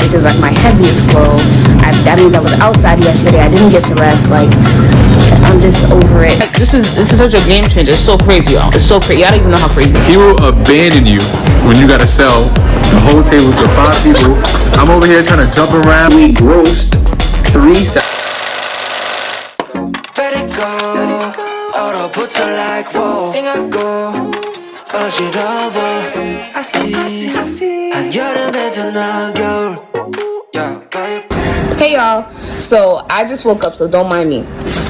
which is like my heaviest flow. That means I was outside yesterday. I didn't get to rest. Like, I'm just over it. Like, this is such a game changer. It's so crazy, y'all. It's so crazy. Y'all don't even know how crazy. He will abandon you when you gotta sell the whole table to 5 people. I'm over here trying to jump around. We grossed 3,000. Hey y'all, so I just woke up, so don't mind me,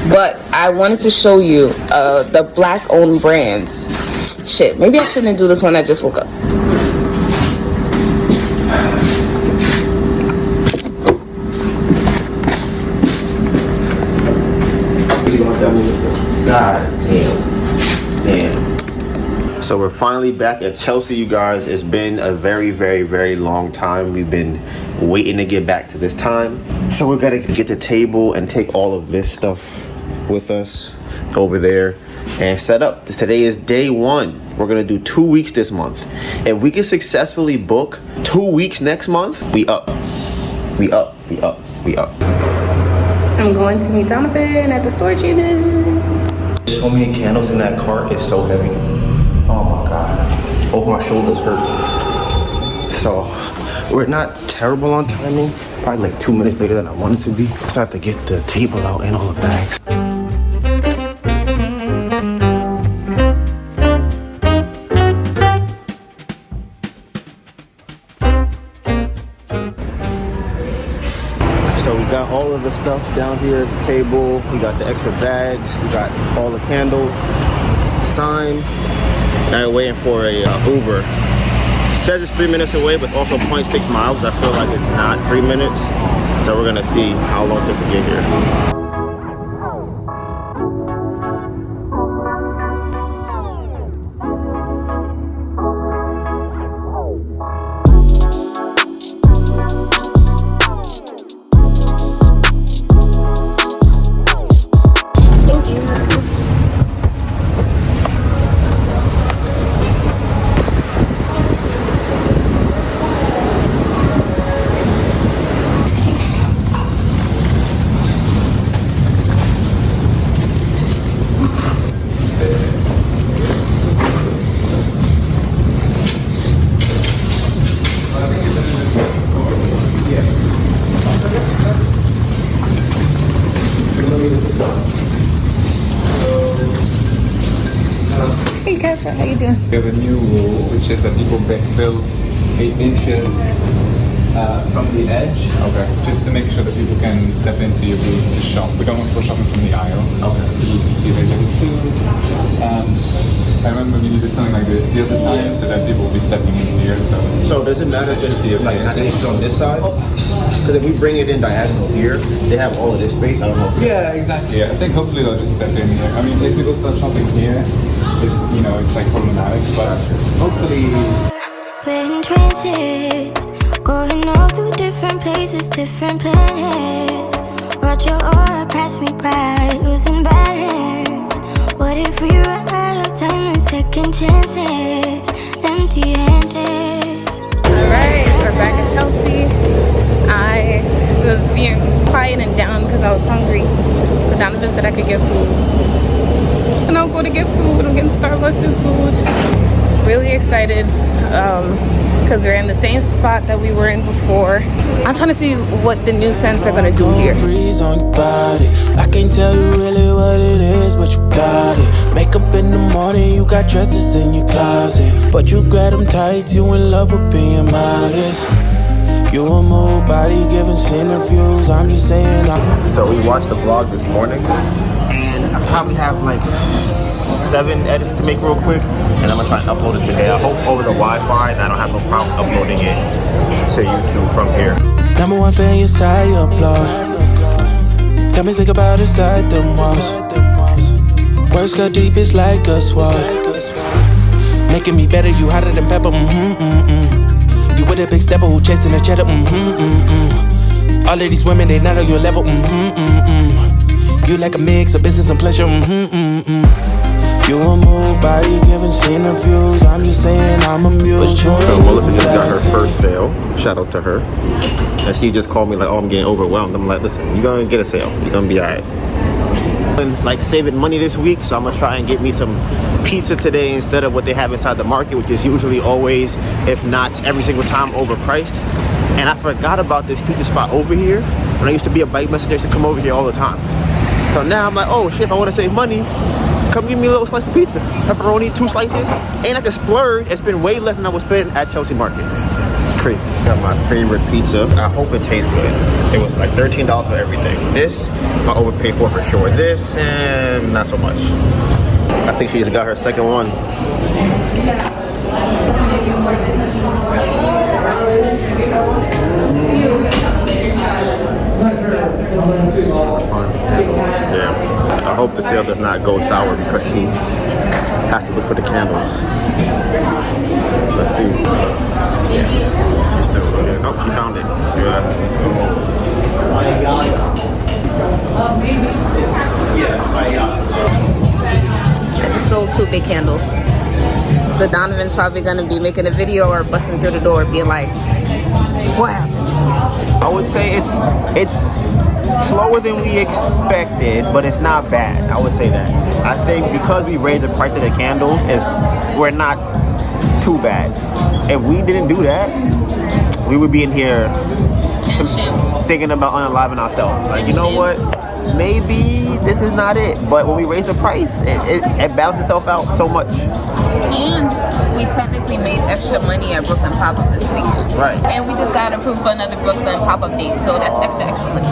but I wanted to show you the black owned brands. Shit, maybe I shouldn't do this when I just woke up. God damn. So we're finally back at Chelsea, you guys. It's been a very, very, very long time. We've been waiting to get back to this time. So we're gonna get the table and take all of this stuff with us over there and set up. Today is day 1. We're gonna do 2 weeks this month. If we can successfully book 2 weeks next month, we up. We up. I'm going to meet Donovan at the storage unit. So many candles in that cart. It's so heavy. Oh my God. Both my shoulders hurt. So we're not terrible on timing. Probably like 2 minutes later than I wanted to be. Just have to get the table out and all the bags. So we got all of the stuff down here at the table. We got the extra bags. We got all the candles. Sign. Now we're waiting for a Uber. It says it's 3 minutes away, but it's also 0.6 miles. I feel like it's not 3 minutes. So we're gonna see how long it takes to get here. Hey Kasha, how you doing? We have a new rule, which is that people build 8 inches from the edge. Okay. Just to make sure that people can step into your booth to shop. We don't want people shopping from the aisle. Okay. You can see they do it too. I remember we did something like this the other time, so that people will be stepping in here. So does it matter just the like not anything on this side? Because if we bring it in diagonal here, they have all of this space. I don't know. Yeah, exactly. Yeah. I think hopefully they'll just step in here. I mean, if people start shopping here, it's like problematic, but hopefully. We're in trances, going all to different places, different planets. Watch your aura pass me by, losing balance. What if we run out of time and second chances, empty-handed? Alright, we're back at Chelsea. I was being quiet and down because I was hungry. So Donovan said I could get food. So now I'm going to get food. I'm getting Starbucks and food. Really excited because we're in the same spot that we were in before. I'm trying to see what the new scents are going to do here. Breeze on your body. I can't tell you really what it is, but you got it. Makeup in the morning, you got dresses in your closet, but you grab them tight, you in love with being modest. You a move body giving interviews, I'm just saying. So we watched the vlog this morning, and I probably have like 7 edits to make real quick, and I'm gonna try and upload it today. I hope over the Wi-Fi, and I don't have no problem uploading it to YouTube from here. #1 fan, yes I applaud. Got me think about inside the walls. Words cut deep, it's like a sword. Making me better, you hotter than pepper. You with a big stepper who chasing a cheddar. All of these women, they not on your level. You like a mix of business and pleasure. You were moved by you giving scene reviews. I'm just saying I'm amused. So Melissa just got her first sale. Shout out to her. And she just called me like, oh, I'm getting overwhelmed. I'm like, listen, you're gonna get a sale. You're gonna be alright. Like saving money this week, so I'm gonna try and get me some pizza today instead of what they have inside the market, which is usually always, if not every single time, overpriced. And I forgot about this pizza spot over here. When I used to be a bike messenger, I used to come over here all the time. So now I'm like, oh shit, if I want to save money, come give me a little slice of pizza. Pepperoni, 2 slices, and I can splurge and spend way less than I would spend at Chelsea Market. Crazy. Got my favorite pizza. I hope it tastes good. It was like $13 for everything. This I overpaid for sure. This and not so much. I think she just got her second one. Yeah. I hope the sale does not go sour because she has to look for the candles. Let's see. Yeah. She's still looking. Oh, she found it. Yeah, let's I just sold 2 big candles. So Donovan's probably gonna be making a video or busting through the door being like, what happened? I would say it's slower than we expected, but it's not bad. I would say that. I think because we raised the price of the candles, we're not too bad. If we didn't do that, we would be in here thinking about unaliving ourselves. Like, you know what? Maybe this is not it. But when we raise the price, it balances itself out so much. And we technically made extra money at Brooklyn Pop-Up this weekend. Right. And we just got approved for another Brooklyn Pop-Up date, so that's extra money.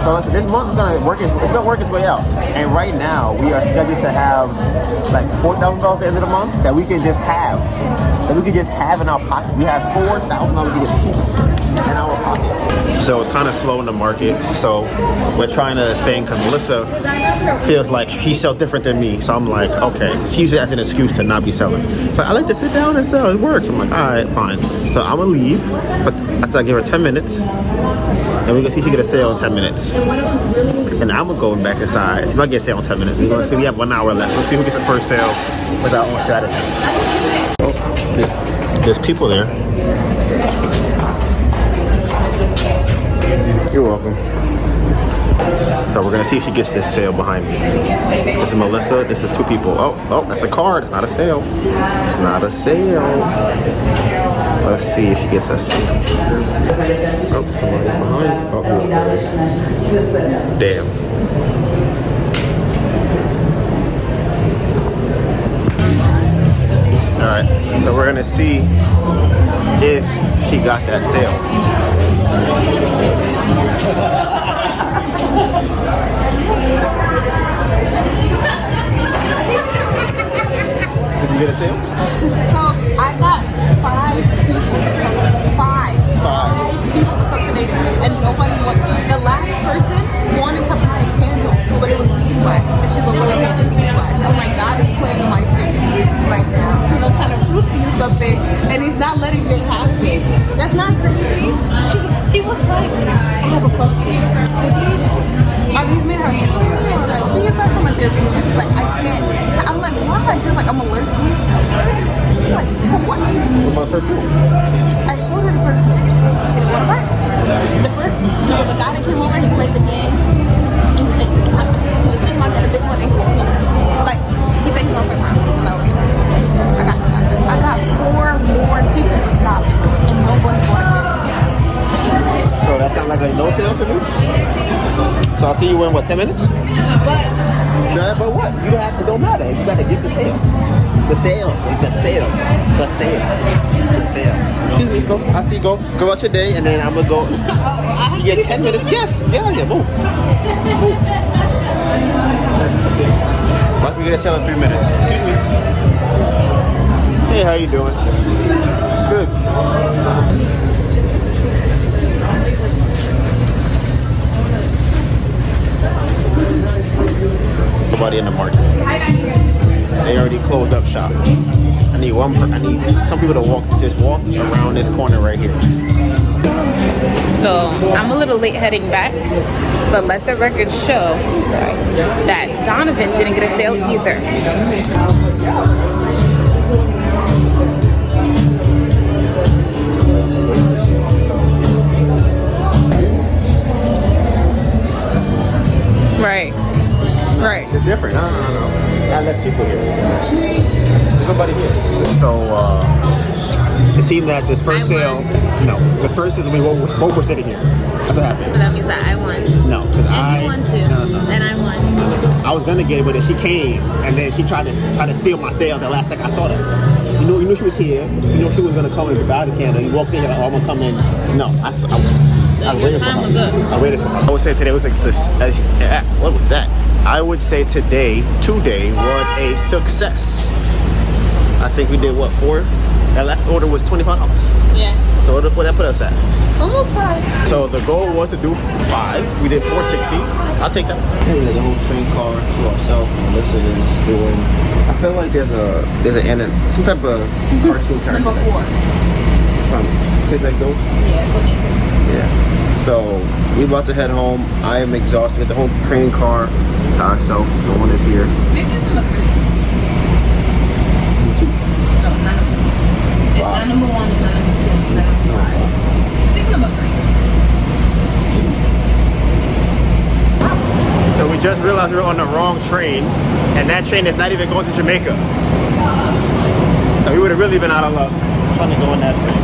So listen, this month is gonna work its way out. And right now, we are scheduled to have like $4,000 at the end of the month that we can just have. That we can just have in our pocket. We have $4,000 we can just keep in our pocket. So it's kind of slow in the market. So we're trying to think, because Melissa feels like she sells different than me. So I'm like, okay, she uses it as an excuse to not be selling. But I like to sit down and sell. It works. I'm like, all right, fine. So I'm gonna leave. But after I give her 10 minutes, and we can see if she get a sale in 10 minutes. And I'm gonna go back inside. See if I get a sale in 10 minutes. We're gonna see. We have 1 hour left. Let's see who gets the first sale with our own strategy. Oh, there's people there. You're welcome. So we're gonna see if she gets this sale behind me. This is Melissa. This is 2 people. Oh, that's a card. It's not a sale. It's not a sale. Let's see if she gets a sale. Oh, somebody behind. Oh, damn. All right. So we're gonna see if she got that sale. Did you get a sale? So I got 5 people to come. 5 people to come today, and nobody wanted. The last person wanted to buy a candle, but it was beeswax, and she's allergic to beeswax. I'm like, God is playing in my face right now because I'm trying to prove to you something, and He's not letting it happen. That's not crazy. She was like, I have a question. Are these made her see it's like from a therapy? She's like, I can't. I'm like, why? She's like, I'm allergic. I'm like, to what? What about perfume? I showed her the perfumes. She didn't want to buy it. The first, there was a guy that came over, he played the game. He was thinking about getting a big one and like, he said he's gonna suck around. I'm like, okay. I got 4 more people to stop and nobody wanted it. So that sounds like a no sale to me. So I'll see you in what, 10 minutes? But what? You have to, it don't matter. You gotta get the sale. The sale. The sale. The sale. The sale. Excuse me, go. I see you go. Go out your day and then I'm gonna go. You get 10 minutes. Yes. Get out of here. Move. Move. Watch me get a sale in 3 minutes. Hey, how you doing? Good. Nobody in the market. They already closed up shop. I need some people to walk around this corner right here. So I'm a little late heading back, but let the record show that Donovan didn't get a sale either. Right. It's different. No. Not less people here. There's nobody here. So, it seemed that this first sale, the first is we both were sitting here. That's what happened. So that means that I won. No, because And you won too. No. And I won. I was gonna get it, but then she came, and then she tried to steal my sale at the last second. I saw that. You knew she was here. You knew she was gonna come and buy the candle. You walked in, you're like, oh, I'm gonna come in. No, I waited for her. I waited for her. I would say today was like, what was that? I would say today was a success. I think we did what, 4? That last order was $25. Yeah. So what that put us at? Almost 5. So the goal was to do 5. We did $460. I'll take that. Hey, we had the whole train car to ourselves. Melissa is doing. I feel like there's some type of cartoon character. Number 4. From Kids Next Door. Yeah. So we about to head home. I am exhausted. The whole train car to ourselves. No one is here. Maybe it's number 3. Number 2. No, it's not number 2. It's not number 1, it's not number 2, it's not number 5. I think number 3. So we just realized we were on the wrong train, and that train is not even going to Jamaica. So we would have really been out of luck trying to go on that train.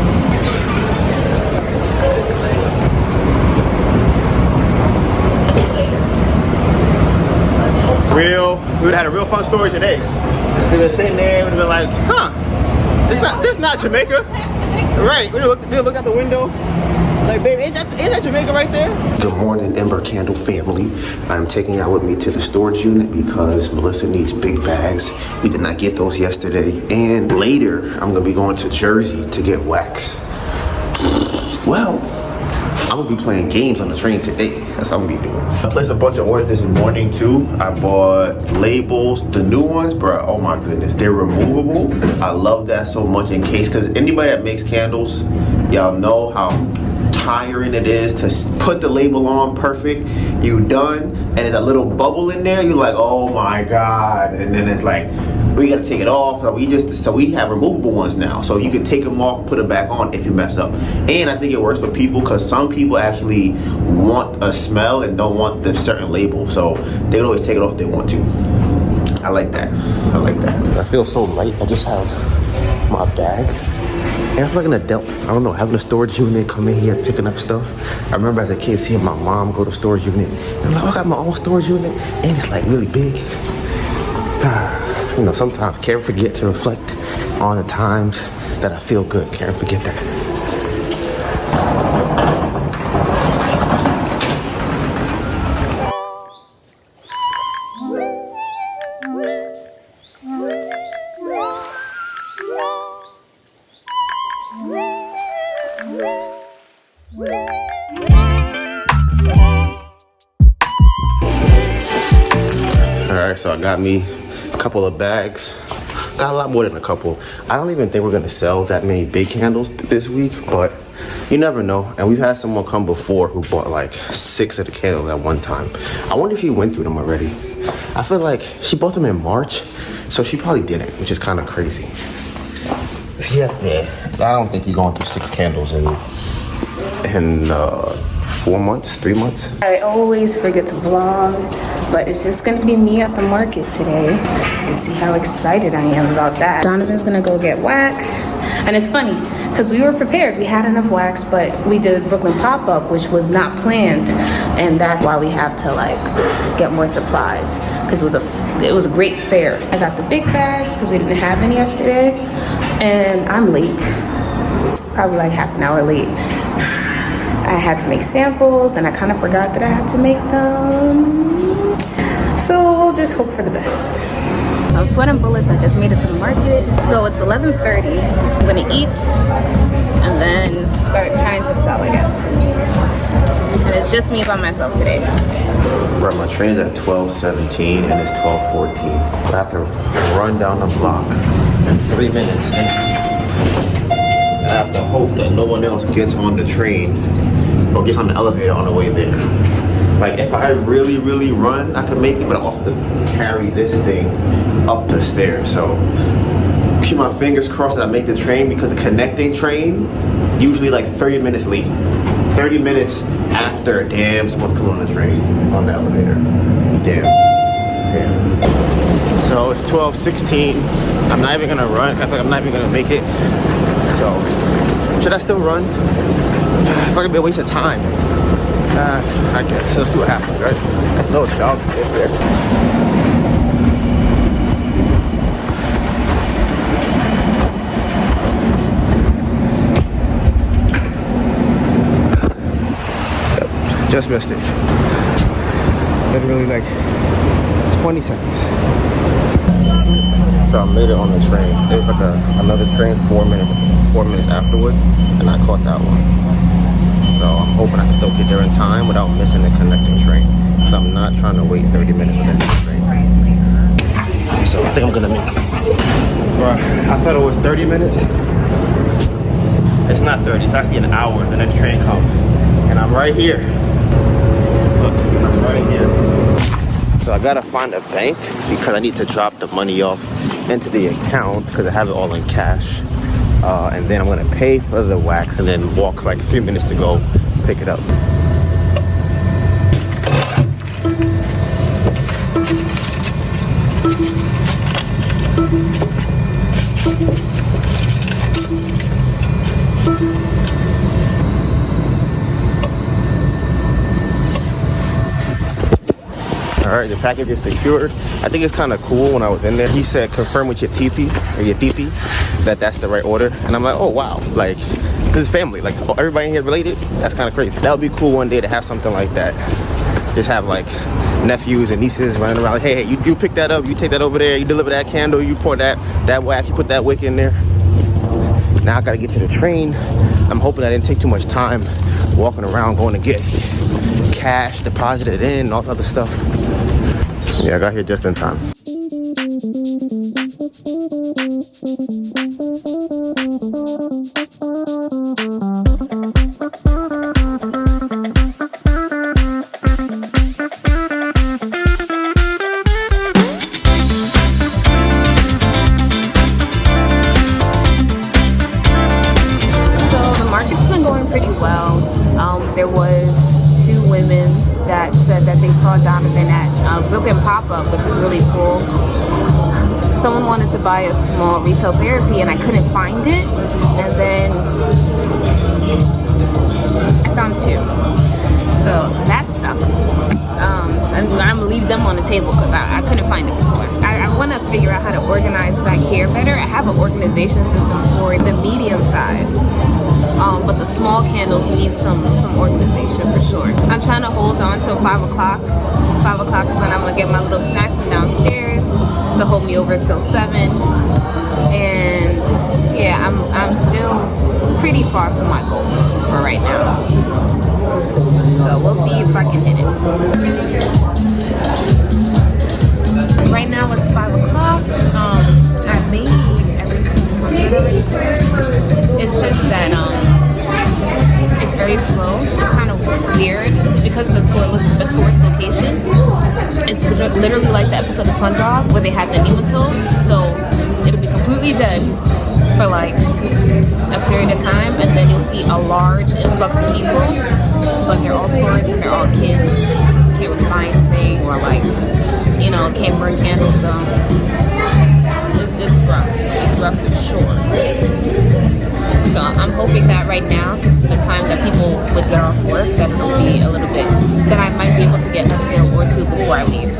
We would have had a real fun story today. We were sitting there, we would have been like, this not Jamaica. Right, we would look out the window, like, baby, ain't that Jamaica right there? Good morning, Ember Candle family. I'm taking y'all with me to the storage unit because Melissa needs big bags. We did not get those yesterday. And later, I'm gonna be going to Jersey to get wax. Well, I'm gonna be playing games on the train today. That's what I'm gonna be doing. I placed a bunch of orders this morning too. I bought labels, the new ones, bro. Oh my goodness, they're removable. I love that so much in case, because anybody that makes candles, y'all know how tiring it is to put the label on perfect. You done, and there's a little bubble in there. You're like, oh my god, and then it's like, we gotta take it off. So we have removable ones now. So you can take them off and put them back on if you mess up. And I think it works for people because some people actually want a smell and don't want the certain label. So they would always take it off if they want to. I like that. I feel so light. I just have my bag. And I feel like an adult. I don't know, having a storage unit, come in here, picking up stuff. I remember as a kid seeing my mom go to storage unit. And I'm like, I got my own storage unit. And it's like really big. Sometimes can't forget to reflect on the times that I feel good. Can't forget that. All right, so I got me a couple of bags. Got a lot more than a couple. I don't even think we're gonna sell that many big candles this week, but you never know. And we've had someone come before who bought like 6 of the candles at one time. I wonder if he went through them already. I feel like she bought them in March, so she probably didn't, which is kind of crazy. Yeah. I don't think you're going through 6 candles in 4 months, 3 months. I always forget to vlog, but it's just gonna be me at the market today. You can see how excited I am about that. Donovan's gonna go get wax. And it's funny, because we were prepared. We had enough wax, but we did Brooklyn pop-up, which was not planned. And that's why we have to get more supplies, because it was a great fair. I got the big bags, because we didn't have any yesterday. And I'm late, probably like half an hour late. I had to make samples, and I kind of forgot that I had to make them. So we'll just hope for the best. So I'm sweating bullets. I just made it to the market. So it's 11:30. I'm gonna eat and then start trying to sell, I guess. And it's just me by myself today. Right, my train's at 12:17 and it's 12:14. I have to run down the block in 3 minutes. And have to hope that no one else gets on the train or gets on the elevator on the way there. Like if I really, really run, I could make it, but I also have to carry this thing up the stairs. So keep my fingers crossed that I make the train, because the connecting train usually like 30 minutes late. 30 minutes after, damn, someone's coming on the train, on the elevator. Damn. So it's 12:16. I'm not even gonna run. I feel like I'm not even gonna make it. So should I still run? It's gonna be a waste of time. I guess. Let's see what happens, right? No doubt. Just missed it. Literally like 20 seconds. So I made it on the train. There's like another train 4 minutes afterwards, and I caught that one. So I'm hoping I can still get there in time without missing the connecting train. So I'm not trying to wait 30 minutes for the next train. So I think I'm gonna make it. Bruh, I thought it was 30 minutes. It's not 30, it's actually an hour. The next train comes. And I'm right here. Look, I'm right here. So I gotta find a bank because I need to drop the money off into the account because I have it all in cash. And then I'm gonna pay for the wax and then walk like 3 minutes to go pick it up. Alright, the package is secured. I think it's kind of cool. When I was in there, he said confirm with your titi that that's the right order, and I'm like, oh wow, like this is family, like everybody in here related. That's kind of crazy. That would be cool one day to have something like that. Just have like nephews and nieces running around like, hey, you pick that up, you take that over there, you deliver that candle, you pour that wax, you put that wick in there. Now I gotta get to the train. I'm hoping I didn't take too much time walking around going to get cash deposited in and all that other stuff. Yeah, I got here just in time. There was 2 women that said that they saw Donovan at Brooklyn Pop-Up, which is really cool. Someone wanted to buy a small retail therapy and I couldn't find it, and then I found 2. So that sucks. I'm gonna leave them on the table because I couldn't find it before. I want to figure out how to organize back here better. I have an organization system for the medium size. But the small candles need some organization for sure. I'm trying to hold on till 5 o'clock. 5 o'clock is when I'm gonna get my little snack from downstairs to hold me over till 7. And yeah, I'm still pretty far from my goal for right now. So we'll see if I can hit it. Right now it's 5 o'clock. I made everything. It's just that it's very slow. It's kind of weird because the tourist location. It's literally like the episode of SpongeBob where they had the nematodes. So it'll be completely dead for like a period of time, and then you'll see a large influx of people, but they're all tourists and they're all kids. Can't really buy anything or like, you know, can't burn candles. So it's rough. It's rough for sure. So I'm hoping that right now, since it's the time that people would get off work, that it'll be a little bit, that I might be able to get a sale or 2 before I leave.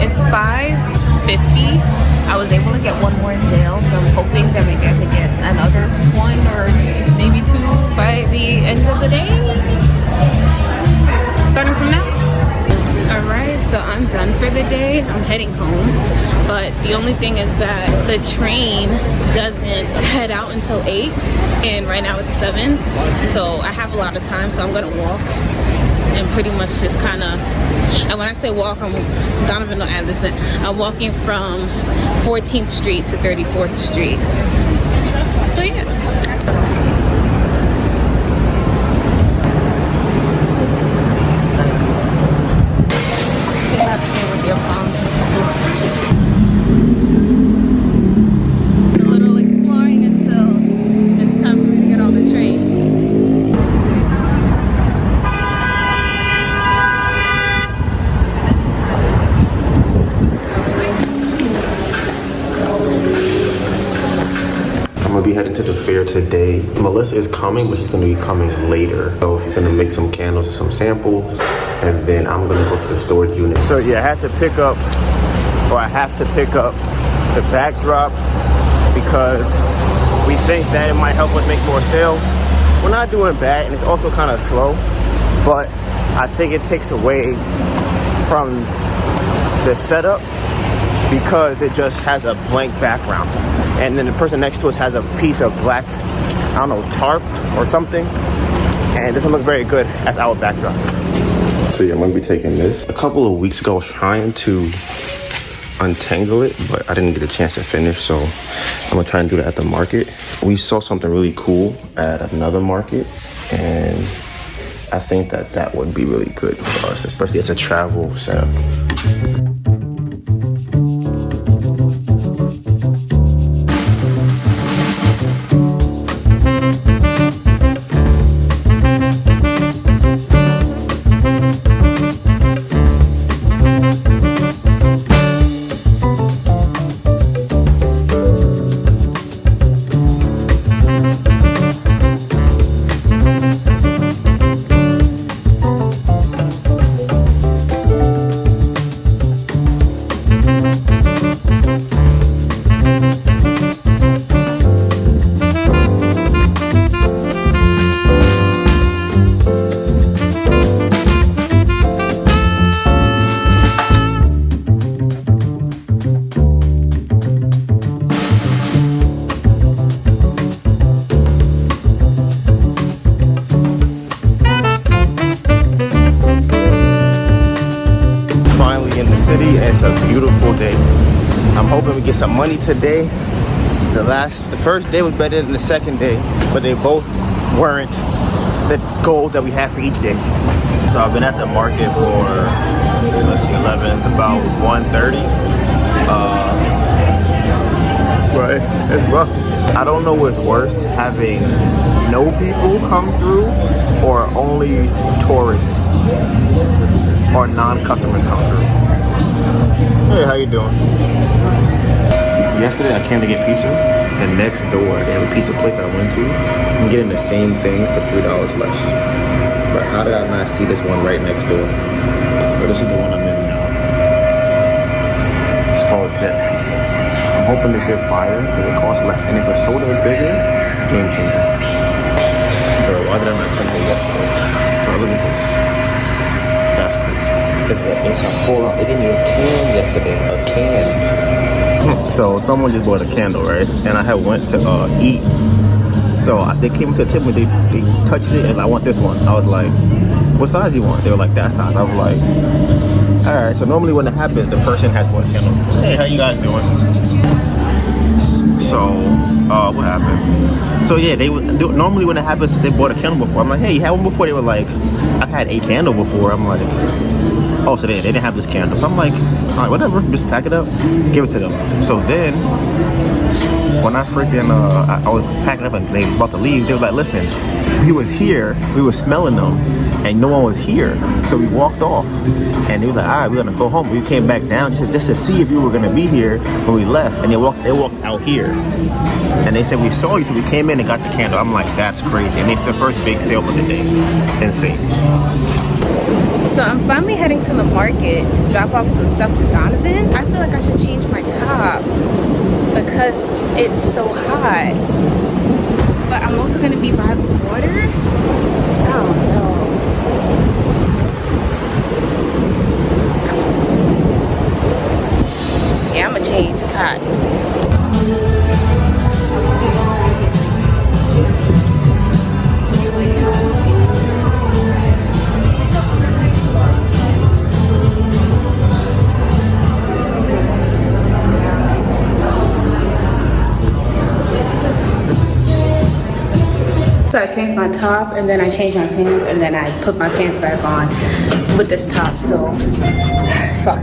It's 5:50. I was able to get 1 more sale, so I'm hoping that maybe I could get another 1 or maybe 2 by the end of the day. Starting from now. Alright, so I'm done for the day. I'm heading home. But the only thing is that the train doesn't head out until 8. And right now it's 7. So I have a lot of time, so I'm going to walk. And pretty much just kind of, and when I say walk, Donovan will add this in. I'm walking from 14th Street to 34th Street. So yeah. your phone. A little exploring until it's time for me to get on the train. I'm gonna be heading to the fair today. Melissa is coming, but she's gonna be coming later. So she's gonna make some candles and some samples, and then I'm gonna go to the storage unit. So yeah, I have to pick up the backdrop because we think that it might help us make more sales. We're not doing bad, and it's also kind of slow, but I think it takes away from the setup because it just has a blank background. And then the person next to us has a piece of black, I don't know, tarp or something. And it doesn't look very good as our backdrop. So yeah, I'm gonna be taking this. A couple of weeks ago, I was trying to untangle it, but I didn't get a chance to finish. So I'm gonna try and do that at the market. We saw something really cool at another market. And I think that that would be really good for us, especially as a travel setup. It's a beautiful day. I'm hoping we get some money today. The first day was better than the second day, but they both weren't the goals that we had for each day. So I've been at the market for, let's see, 11, it's about 1:30. But it's rough. I don't know what's worse, having no people come through or only tourists or non-customers come through. Hey, how you doing? Yesterday I came to get pizza, and next door they have a pizza place I went to. I'm getting the same thing for $3 less. But how did I not see this one right next door? But this is the one I'm in now. It's called Jet's Pizza. I'm hoping this shit fire because it costs less, and if the soda is bigger, game changer. Bro, why did I not come here yesterday? Bro, look at this. That's crazy. It's a full out. They gave me a can yesterday. A can. So someone just bought a candle, right? And I had went to eat. So they came to the table. They touched it, and I want this one. I was like, "What size do you want?" They were like, "That size." I was like, "All right." So normally when it happens, the person has bought a candle. Hey, how you guys doing? So what happened? So yeah, normally when it happens, they bought a candle before. I'm like, "Hey, you had one before?" They were like, "I've had a candle before." I'm like, oh, so they didn't have this candle. So I'm like, all right, whatever, just pack it up, give it to them. So then, when I freaking, I was packing up and they were about to leave, they were like, listen, we was here, we was smelling them, and no one was here. So we walked off, and they were like, all right, we're gonna go home. We came back down just to see if you were gonna be here when we left, and they walked out here. And they said, we saw you, so we came in and got the candle. I'm like, that's crazy. And it's the first big sale for the day. Insane. So I'm finally heading to the market to drop off some stuff to Donovan. I feel like I should change my top because it's so hot. But I'm also gonna be by the water. I don't know. Yeah, I'm gonna change. It's hot. So I changed my top and then I changed my pants and then I put my pants back on with this top. So fuck.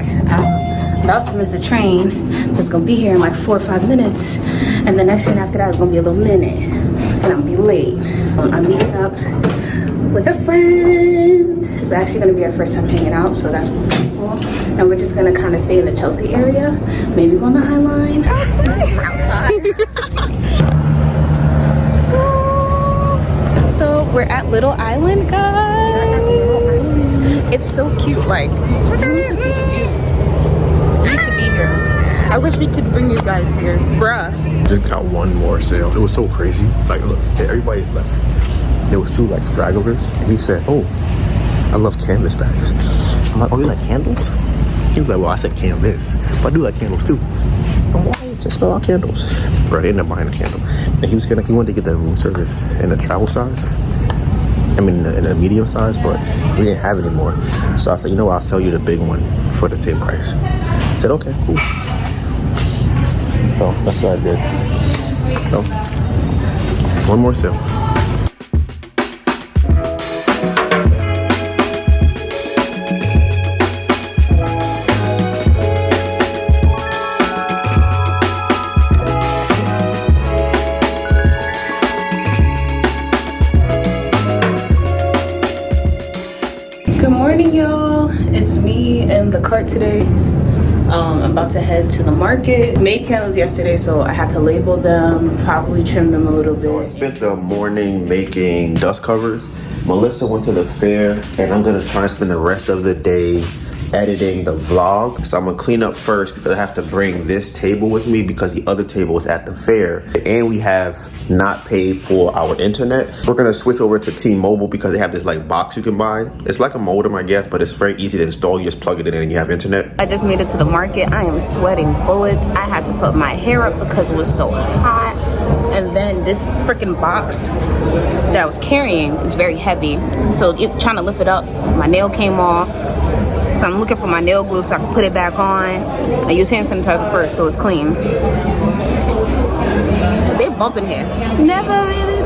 about to miss a train that's gonna be here in like 4 or 5 minutes, and the next train after that is gonna be a little minute, and I'm gonna be late. I'm meeting up with a friend. It's actually gonna be our first time hanging out, so that's pretty cool. And we're just gonna kind of stay in the Chelsea area, maybe go on the High Line. So we're at Little Island, guys. It's so cute. Like, you need to see the view. You need to be here. I wish we could bring you guys here, bruh. Just got one more sale. It was so crazy. Like, look, everybody left. There was 2 like stragglers, and he said, "Oh, I love canvas bags." I'm like, "Oh, you like candles?" He was like, "Well, I said canvas, but I do like candles too." I'm like, "Why just smell out candles?" Bro, they ended up buying a candle, and he wanted to get the room service in the travel size. I mean, in a medium size, but we didn't have it anymore. So I thought, you know what, I'll sell you the big one for the same price. I said, okay, cool. So that's what I did. So, one more sale. Good morning, y'all. It's me in the cart today. I'm about to head to the market. Made candles yesterday, so I have to label them, probably trim them a little So I bit. spent the morning making dust covers. Melissa went to the fair, and I'm gonna try and spend the rest of the day editing the vlog. So I'm gonna clean up first because I have to bring this table with me because the other table is at the fair, and we have not paid for our internet. We're gonna switch over to T-Mobile because they have this like box you can buy. It's like a modem, I guess, but it's very easy to install. You just plug it in and you have internet. I just made it to the market. I am sweating bullets. I had to put my hair up because it was so hot. And then this freaking box that I was carrying is very heavy. So trying to lift it up, my nail came off. So I'm looking for my nail glue so I can put it back on. I use hand sanitizer first so it's clean. They bumping here. Never really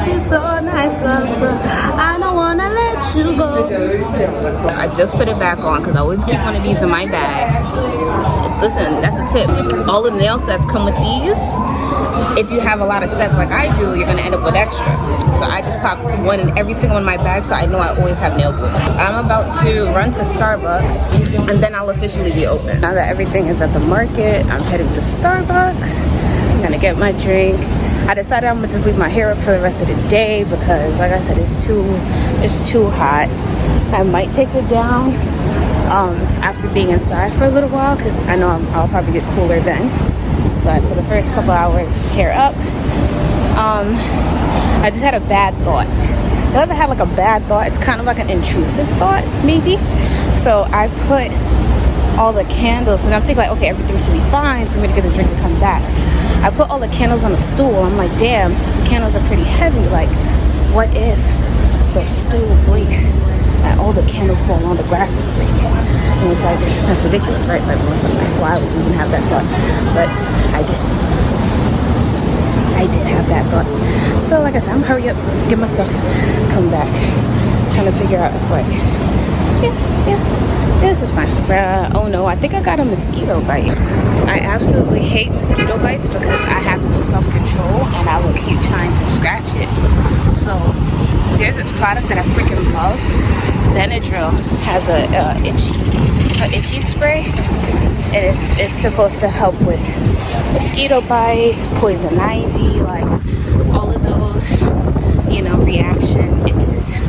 been so nice. I don't wanna let you go. I just put it back on because I always keep one of these in my bag. Listen, that's a tip. All the nail sets come with these. If you have a lot of sets like I do, you're gonna end up with extra. So I just pop one in every single one in my bag so I know I always have nail glue. I'm about to run to Starbucks and then I'll officially be open. Now that everything is at the market, I'm heading to Starbucks. I'm gonna get my drink. I decided I'm gonna just leave my hair up for the rest of the day because like I said, it's too hot. I might take it down after being inside for a little while because I know I'll probably get cooler then. But for the first couple hours, hair up. I just had a bad thought. You ever had like a bad thought? It's kind of like an intrusive thought, maybe. So I put all the candles, because I'm thinking like, okay, everything should be fine for me to get the drink and come back. I put all the candles on a stool. I'm like, damn, the candles are pretty heavy. Like, what if the stool breaks and all the candles fall on the grasses break? And it's like, that's ridiculous, right? Like, why would you even have that thought? But I did have that thought. So like I said, I'm hurry up, get my stuff, come back. Trying to figure out if like, yeah, this is fine. Oh no, I think I got a mosquito bite. I absolutely hate mosquito bites because I have no self-control and I will keep trying to scratch it. So there's this product that I freaking love. Benadryl has a itchy spray, and it's supposed to help with mosquito bites, poison ivy, like all of those, reaction itches.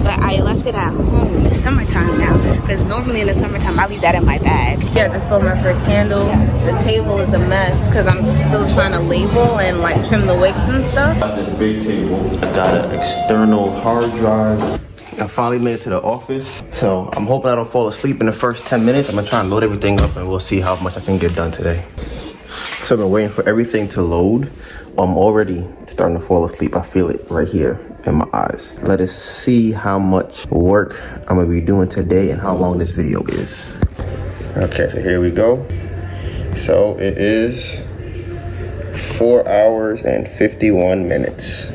But I left it at home. It's summertime now, because normally in the summertime I leave that in my bag. Yeah, I just sold my first candle. The table is a mess because I'm still trying to label and like trim the wicks and stuff. Got this big table. I got an external hard drive. I finally made it to the office, so I'm hoping I don't fall asleep in the first 10 minutes. I'm gonna try and load everything up and we'll see how much I can get done today. So I've been waiting for everything to load. I'm already starting to fall asleep. I feel it right here in my eyes. Let us see how much work I'm gonna be doing today and how long this video is. Okay, so here we go. So it is 4 hours and 51 minutes.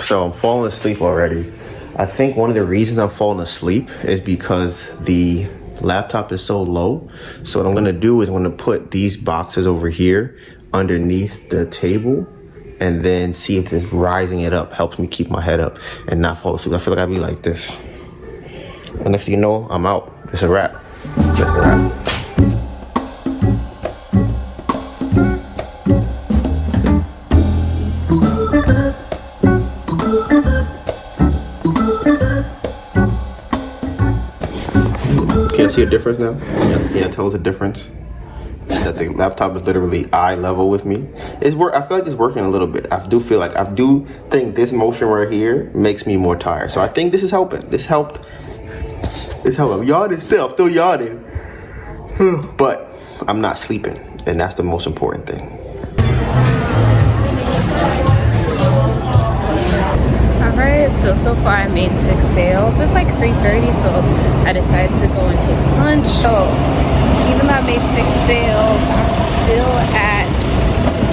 So I'm falling asleep already. I think one of the reasons I'm falling asleep is because the laptop is so low. So what I'm gonna do is I'm gonna put these boxes over here underneath the table and then see if this rising it up helps me keep my head up and not fall asleep. I feel like I'd be like this. And next thing you know, I'm out. It's a wrap. It's a wrap. Can you see a difference now? Yeah, tell us a difference. That the laptop is literally eye level with me. I feel like it's working a little bit. I do think this motion right here makes me more tired. So I think this is helping. This helped. I'm yawning still. I'm still yawning. But I'm not sleeping. And that's the most important thing. Alright, so far I made 6 sales. It's like 3:30, so I decided to go and take lunch. So even though I made 6 sales, I'm still at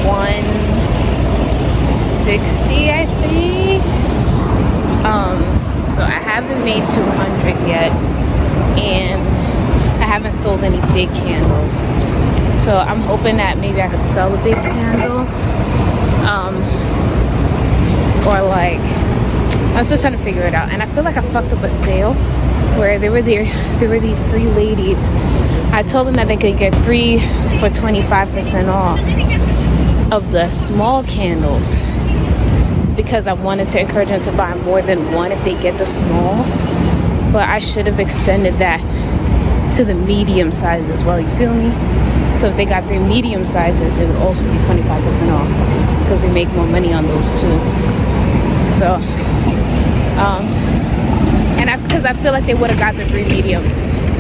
160, I think. So I haven't made 200 yet, and I haven't sold any big candles. So I'm hoping that maybe I could sell a big candle, or like, I'm still trying to figure it out. And I feel like I fucked up a sale where there were these 3 ladies. I told them that they could get 3 for 25% off of the small candles, because I wanted to encourage them to buy more than one if they get the small. But I should have extended that to the medium size as well, you feel me? So if they got 3 medium sizes, it would also be 25% off, because we make more money on those too. So because I feel like they would have got the 3 medium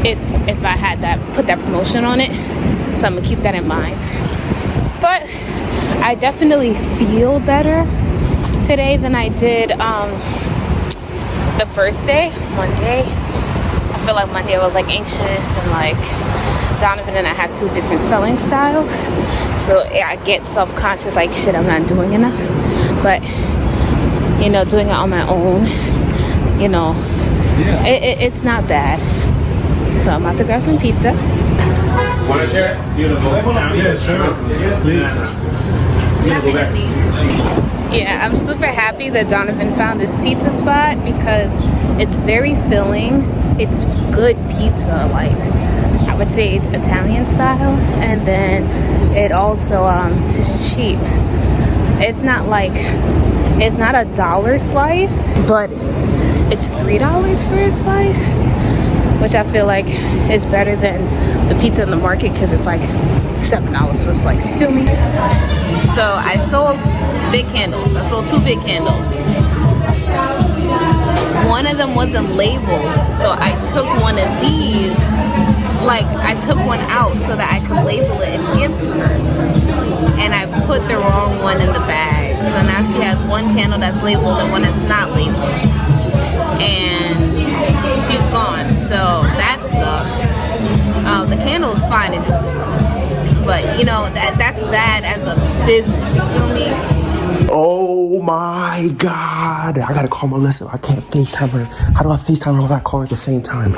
if I had put that promotion on it. So I'm gonna keep that in mind. But I definitely feel better today than I did the first day, Monday. I feel like Monday I was like anxious, and like Donovan and I have 2 different selling styles. So I get self-conscious, like shit, I'm not doing enough. But doing it on my own, it's not bad. So I'm about to grab some pizza. Want to share? Yeah, sure. Please. Yeah, I'm super happy that Donovan found this pizza spot because it's very filling. It's good pizza, like I would say it's Italian style, and then it also is cheap. It's not a $1 slice, but it's $3 for a slice, which I feel like is better than the pizza in the market, because it's like $7 for a slice, you feel me? So I sold big candles. I sold 2 big candles. One of them wasn't labeled, so I took one of these, like I took one out so that I could label it and give to her, and I put the wrong one in the bag. So now she has 1 candle that's labeled and 1 that's not labeled, and she's gone. So that sucks. The candle is fine, but that's bad as a business. You feel me? Oh my God. I gotta call Melissa. I can't FaceTime her. How do I FaceTime her without calling at the same time?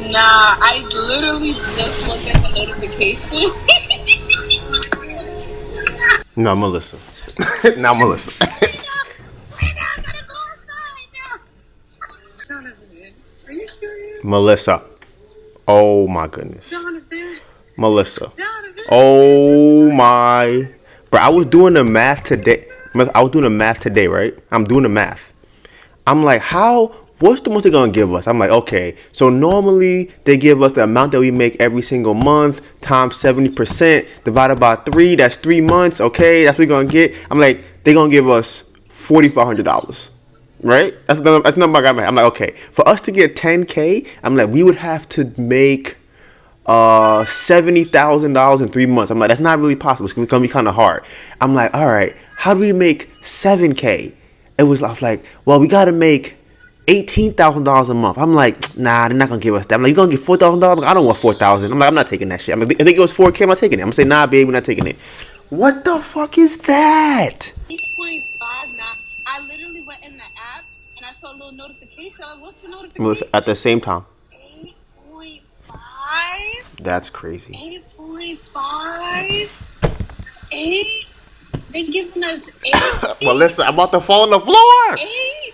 Nah, I literally just looked at the notification. No, Melissa. Now, Melissa. Donovan, are you serious? Melissa. Oh my goodness. Donovan. Melissa. Donovan. Oh my. Bro, I was doing the math today. Right? I'm doing the math. I'm like, how what's the most they're gonna give us? I'm like, okay, so normally they give us the amount that we make every single month times 70% divided by 3. That's 3 months. Okay, that's what we're gonna get. I'm like, they're gonna give us $4,500, right? That's the number I got in my head. I'm like, okay, for us to get 10K, I'm like, we would have to make $70,000 in 3 months. I'm like, that's not really possible. It's gonna be kind of hard. I'm like, all right, how do we make 7K? I was like, well, we gotta make $18,000 a month. I'm like, nah, they're not gonna give us that. I'm like, you gonna get $4,000? I don't want $4,000. I'm like, I'm not taking that shit. I'm like, I think it was 4K. I'm not taking it. I'm gonna say, nah, babe, we're not taking it. What the fuck is that? 8.5 now. I literally went in the app and I saw a little notification. Like, what's the notification? Melissa, at the same time. 8.5. That's crazy. 8.5. 8. They giving us 8. Melissa, I'm about to fall on the floor. 8.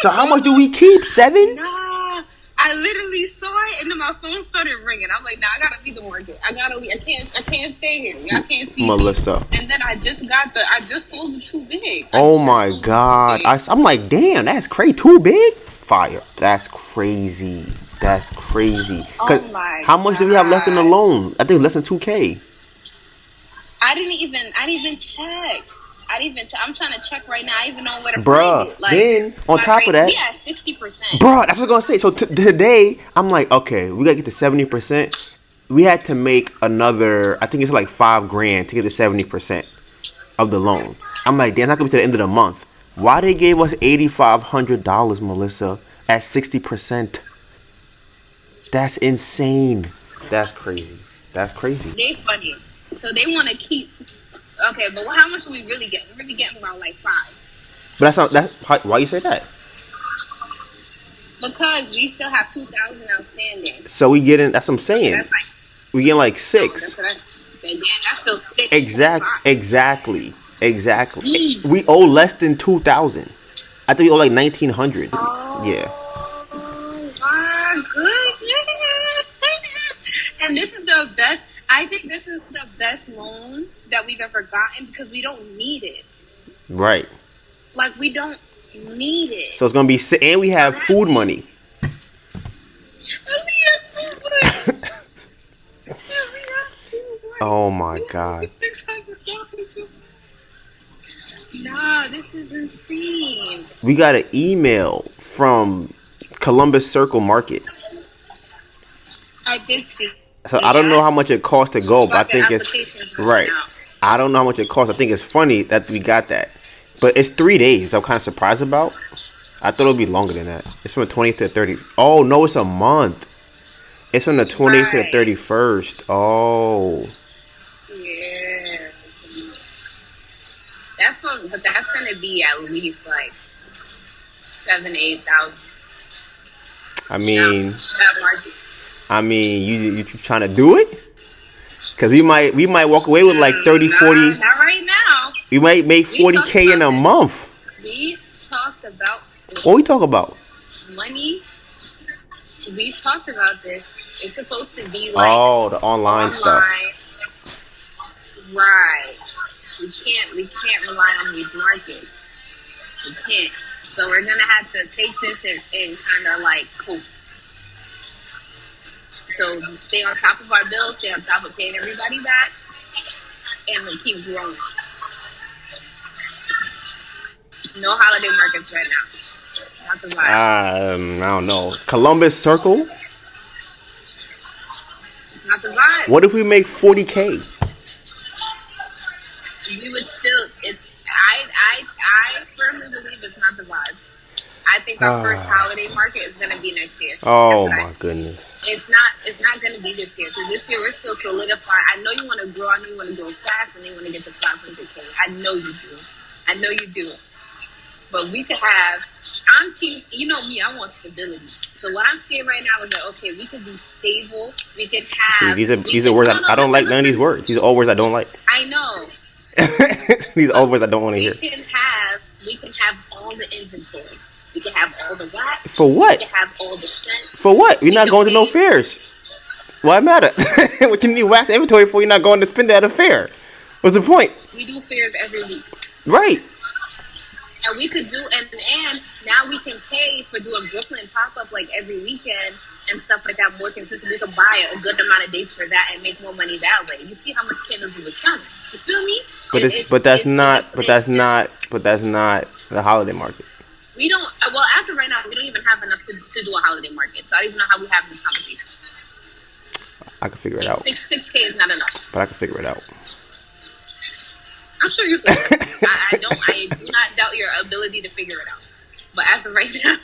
So how much do we keep? 7? Nah, I literally saw it and then my phone started ringing. I'm like, nah, I gotta leave the market. I can't stay here. Y'all can't see Melissa. me. And then I just sold it too big. Oh my God. I'm like, damn, that's crazy. Too big? Fire. That's crazy. That's crazy. Oh my how much do we have left in the loan? I think less than 2K. I didn't even check. I'm trying to check right now. I even know where to Bruh, find it. Like, then on top of that, we at 60%. Bruh, that's what I'm gonna say. So today, I'm like, okay, we gotta get to 70%. We had to make another, I think it's like $5,000 to get to 70% of the loan. I'm like, damn, not gonna be to the end of the month. Why they gave us $8,500, Melissa, at 60%? That's insane. That's crazy. That's crazy. They funny. So they want to keep. Okay, but how much are we really getting? We're really getting around like 5. But why you say that? Because we still have 2,000 outstanding. So we getting, that's what I'm saying. So that's like, we getting like 6. That's still 6. Exactly. Jeez. We owe less than 2,000. I think we owe like 1,900. Oh, yeah. My goodness. And this is the best. I think this is the best loan that we've ever gotten because we don't need it. Right. Like, we don't need it. So it's gonna be, and we have food money. Oh my God. Nah, this is insane. We got an email from Columbus Circle Market. I did see. So I don't know how much it costs to go, but I think it's right. I don't know how much it costs. I think it's funny that we got that, but it's 3 days. I'm kind of surprised about. I thought it would be longer than that. It's from the 20th to the 30th. Oh no, it's a month. It's from the 20th to the 31st. Oh. Yeah. That's gonna be at least like 7,000-8,000. I mean, you trying to do it? Cause we might walk away with like 30, 40. Not right now. We might make 40K in a month. We talked about this. What we talk about? Money. We talked about this. It's supposed to be like the online stuff. Right. We can't rely on these markets. We can't. So we're gonna have to take this and kind of like coast. So stay on top of our bills, stay on top of paying everybody back, and we'll keep growing. No holiday markets right now. Not the vibe. I don't know. Columbus Circle? It's not the vibe. What if we make 40K? We would still. I firmly believe it's not the vibe. I think our first holiday market is going to be next year. Oh my goodness! It's not going to be this year because this year we're still solidifying. I know you want to grow. I know you want to grow fast, and you want to get to 500K. I know you do. But we could have. I'm team. You know me. I want stability. So what I'm saying right now is that okay, we could be stable. We could have. See, these are words I don't like. None of these words. These are all words I don't like. I know. These are all words I don't want to hear. We can have all the inventory. We can have all the wax. For what? We can have all the scents. For what? We're not going to no fairs. Why matter? What you need wax inventory for? You're not going to spend that at a fair. What's the point? We do fairs every week. Right. And we could do, and now we can pay for doing Brooklyn pop-up like every weekend and stuff like that more consistent. We can buy a good amount of dates for that and make more money that way. You see how much candles we were selling. You feel me? But that's not the holiday market. We don't, well, as of right now, we don't even have enough to do a holiday market. So I don't even know how we have this conversation. I can figure it out. 6K is not enough. But I can figure it out. I'm sure you can. I do not doubt your ability to figure it out. But as of right now,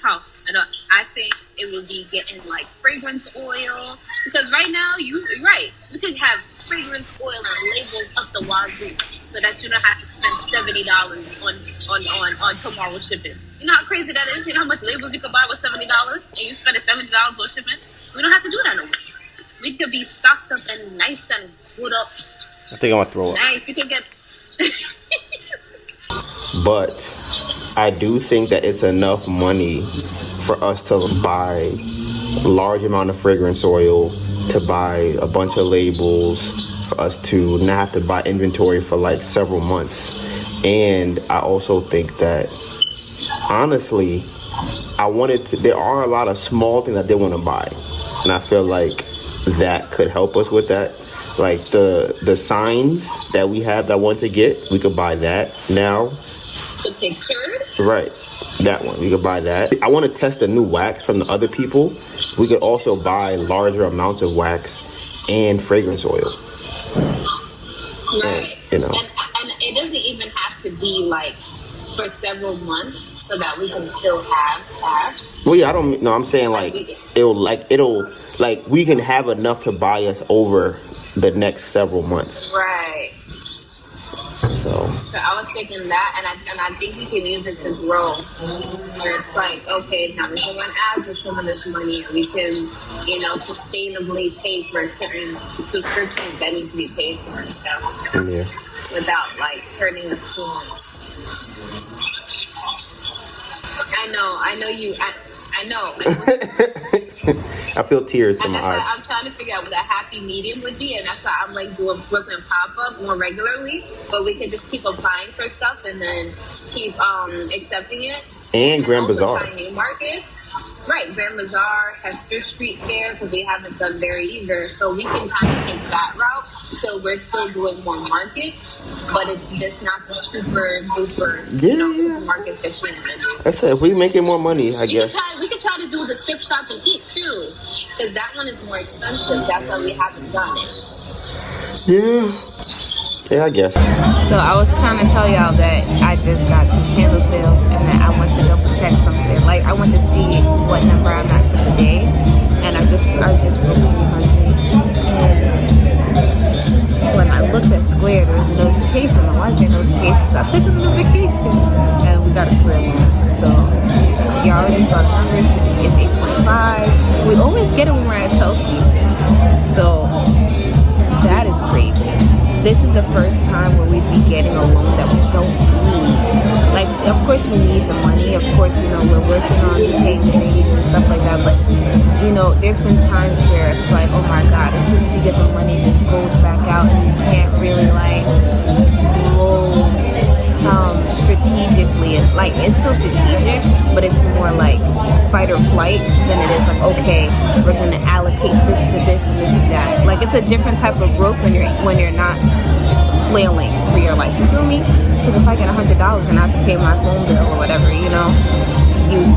I think it will be getting like fragrance oil. Because right now, you're right. We could have fragrance oil and labels up the wazoo so that you don't have to spend $70 on tomorrow shipping. You know how crazy that is? You know how much labels you could buy with $70 and you spend $70 on shipping? We don't have to do that no more. We could be stocked up and nice and good up. I think I'm gonna throw up. Nice, you can get. But I do think that it's enough money for us to buy a large amount of fragrance oil, to buy a bunch of labels, for us to not have to buy inventory for like several months. And I also think that, honestly, there are a lot of small things I did want to buy. And I feel like that could help us with that. Like the signs that we have that I want to get, we could buy that now. The pictures? Right. That one. We could buy that. I want to test the new wax from the other people. We could also buy larger amounts of wax and fragrance oil. Right. And, and it doesn't even have to be like for several months so that we can still have cash. Well, yeah, I'm saying like we can have enough to buy us over the next several months. Right. So I was thinking that, and I think we can use it to grow. Where it's like, okay, now we can run ads with some of this money, and we can, sustainably pay for certain subscriptions that need to be paid for and stuff. Yeah. Without like hurting us too much. I know you. I know. I feel tears in my eyes. I'm trying to figure out what a happy medium would be, and that's why I'm like doing Brooklyn pop-up more regularly. But we can just keep applying for stuff and then keep accepting it. And Grand Bazaar. Trying new markets. Right, Grand Bazaar, Hester Street Fair, because we haven't done there either. So we can kind of take that route. So we're still doing more markets, but it's just not the super duper supermarkets that she wanted to do. That's it. If we making more money, I guess. We could try to do the sip shop and eat too, because that one is more expensive. That's why we haven't done it. Yeah, I guess. So I was trying to tell y'all that I just got 2 candle sales and that I went to double check something. Like I went to see what number I'm at for the day, and I just broke 300. And when I looked at Square, there was a notification. Why is there a notification? So I clicked on the notification, and we got a Square loan. So you already saw the numbers. It's 8.5. We always get it when we're at Chelsea. So that is crazy. This is the first time where we'd be getting a loan that we don't need. Like, of course we need the money. Of course, we're working on paying the babies and stuff like that. But, there's been times where it's like, oh my God, as soon as you get the money, it just goes back out and you can't really, roll strategically. Like, it's still strategic, but it's more like fight or flight than it is like, okay, we're going to allocate this to this and this to that. Like, it's a different type of growth when you're not flailing for your life. You feel me? Because if I get $100 and I have to pay my phone bill or whatever, you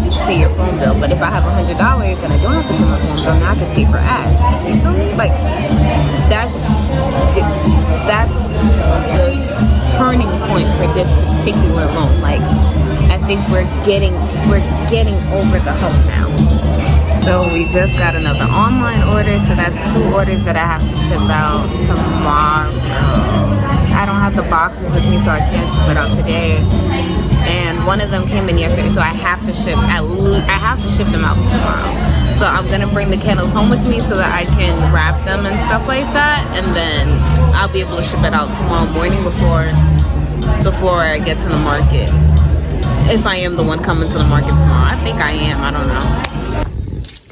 just pay your phone bill. But if I have $100 and I don't have to pay my phone bill, now I can pay for ads. You feel me? Like, that's the turning point for this particular loan. Like, I think we're getting over the hump now. So we just got another online order, so that's 2 orders that I have to ship out tomorrow. I don't have the boxes with me, so I can't ship it out today. And one of them came in yesterday, so I have to ship them out tomorrow. So I'm gonna bring the candles home with me so that I can wrap them and stuff like that, and then I'll be able to ship it out tomorrow morning before I get to the market. If I am the one coming to the market tomorrow. I think I am, I don't know.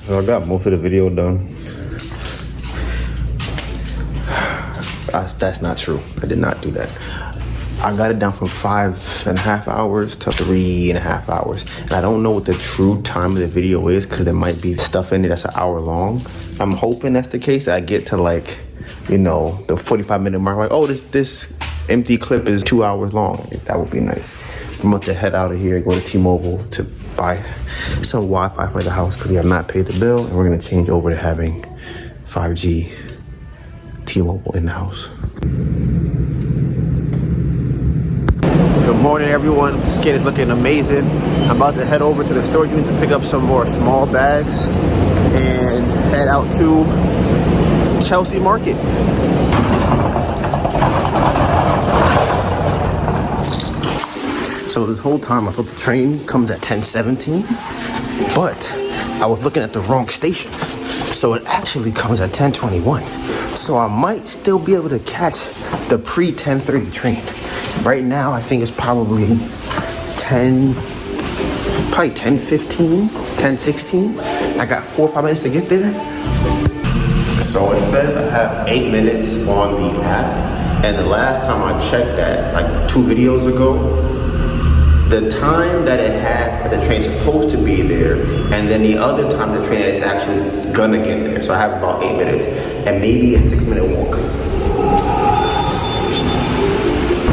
So I got most of the video done. That's not true. I did not do that. I got it down from 5.5 hours to 3.5 hours. And I don't know what the true time of the video is because there might be stuff in it that's an hour long. I'm hoping that's the case. I get to like, you know, the 45-minute mark, like, oh, this empty clip is 2 hours long. That would be nice. I'm about to head out of here and go to T-Mobile to buy some Wi-Fi for the house because we have not paid the bill, and we're gonna change over to having 5G T-Mobile in the house. Good morning, everyone. Skin is looking amazing. I'm about to head over to the storage unit to pick up some more small bags and head out to Chelsea Market. So this whole time I thought the train comes at 10:17, but I was looking at the wrong station. So it actually comes at 10:21. So I might still be able to catch the pre-10:30 train. Right now I think it's probably 10:15, 10:16. I got 4 or 5 minutes to get there. So it says I have 8 minutes on the app, and the last time I checked that, like 2 videos ago, the time that it had that the train's supposed to be there, and then the other time the train is actually gonna get there. So I have about 8 minutes, and maybe a 6-minute walk.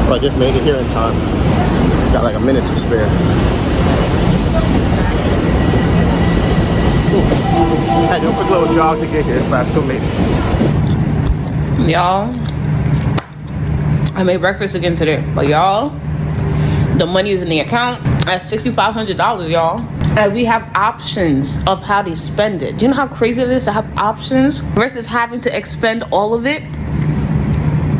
So I just made it here in time. Got like a minute to spare. I do a quick little jog to get here, but I still made it. Y'all, I made breakfast again today, but y'all, the money is in the account at $6,500, y'all. And we have options of how to spend it. Do you know how crazy it is to have options versus having to expend all of it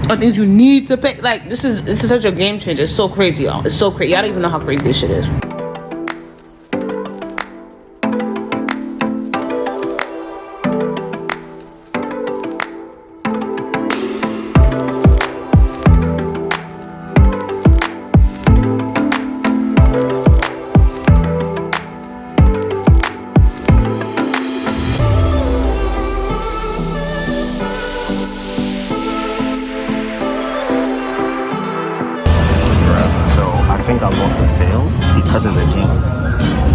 on things you need to pay? Like, this is such a game changer. It's so crazy, y'all. It's so crazy. Y'all don't even know how crazy this shit is. I lost a sale because of the game.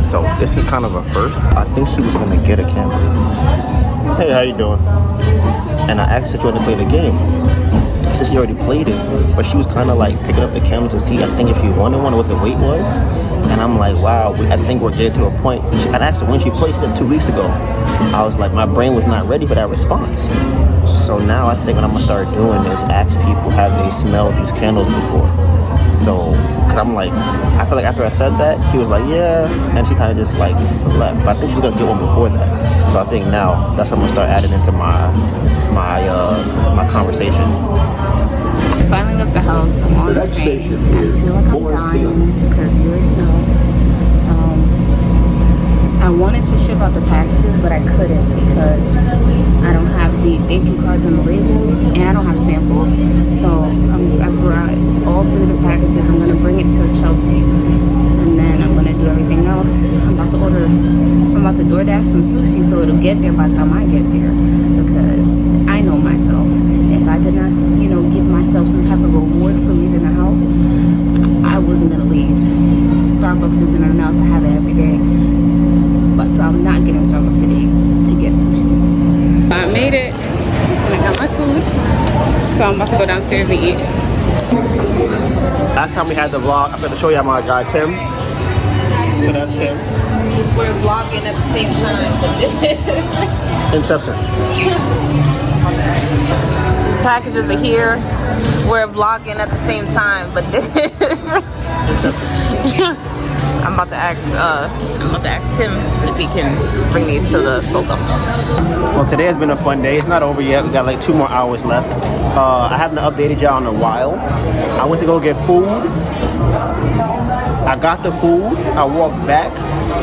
So this is kind of a first. I think she was gonna get a camera. Hey, how you doing? And I asked her if she wanted to play the game. She said she already played it, but she was kind of like picking up the camera to see, I think, if she wanted one or what the weight was. And I'm like, wow, I think we're getting to a point. And actually, when she played it 2 weeks ago, I was like, my brain was not ready for that response. So now I think what I'm gonna start doing is ask people, have they smelled these candles before? So, cause I'm like, I feel like after I said that, she was like, yeah, and she kind of just like left. But I think she was gonna get one before that. So I think now that's what I'm gonna start adding into my conversation. Finally left the house. I'm on the train. I feel like I'm dying because you already know. I wanted to ship out the packages, but I couldn't because I don't have the thank you cards and the labels, and I don't have samples. So I brought all 3 of the packages. I'm gonna bring it to Chelsea, and then I'm gonna do everything else. I'm about to DoorDash some sushi, so it'll get there by the time I get there. Because I know myself. If I did not, give myself some type of reward for leaving the house, I wasn't gonna leave. Starbucks isn't enough. I have it every day. But so I'm not getting Starbucks today to get sushi. I made it and I got my food. So I'm about to go downstairs and eat. Last time we had the vlog, I'm going to show you my guy Tim. So that's Tim. We're vlogging at the same time. Inception. Packages are here. We're vlogging at the same time, but I'm about to ask Tim if he can bring these to the sofa. Well, today has been a fun day. It's not over yet. We got like 2 more hours left. I haven't updated y'all in a while. I went to go get food. I got the food. I walked back.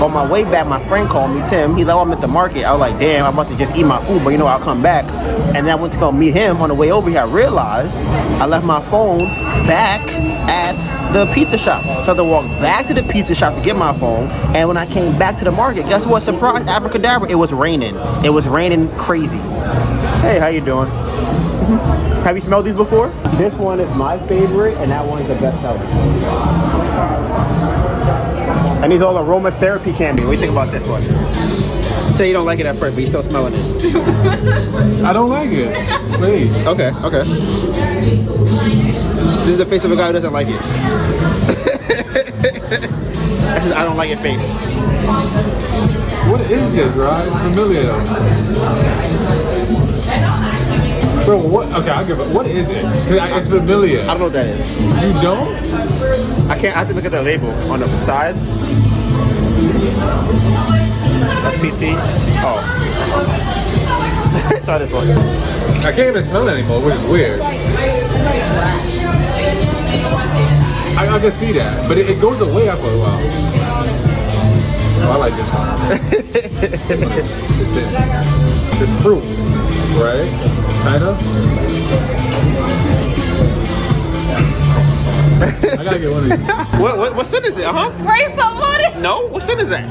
On my way back, my friend called me, Tim. He's like, oh, I'm at the market. I was like, damn, I'm about to just eat my food, but I'll come back. And then I went to go meet him. On the way over here, I realized I left my phone back at the pizza shop. So I had to walk back to the pizza shop to get my phone. And when I came back to the market, guess what? Surprise, abracadabra, it was raining. It was raining crazy. Hey, how you doing? Have you smelled these before? This one is my favorite, and that one's the best seller. And these all aromatherapy candy. What do you think about this one? Say you don't like it at first, but you're still smelling it. I don't like it. Wait. Okay. This is the face of a guy who doesn't like it. This is I don't like it face. What is this, right? It's familiar. Bro, what? Okay, I'll give it. What is it? 'Cause it's familiar. I don't know what that is. You don't? I have to look at the label on the side. That's PT. Oh. Try this one. I can't even smell it anymore, which is weird. I can see that, but it goes away after a while. Oh, I like this one. It's fruit, right? Kind of. I gotta get one of these. What scent is it? Spray something on it. No, what scent is that?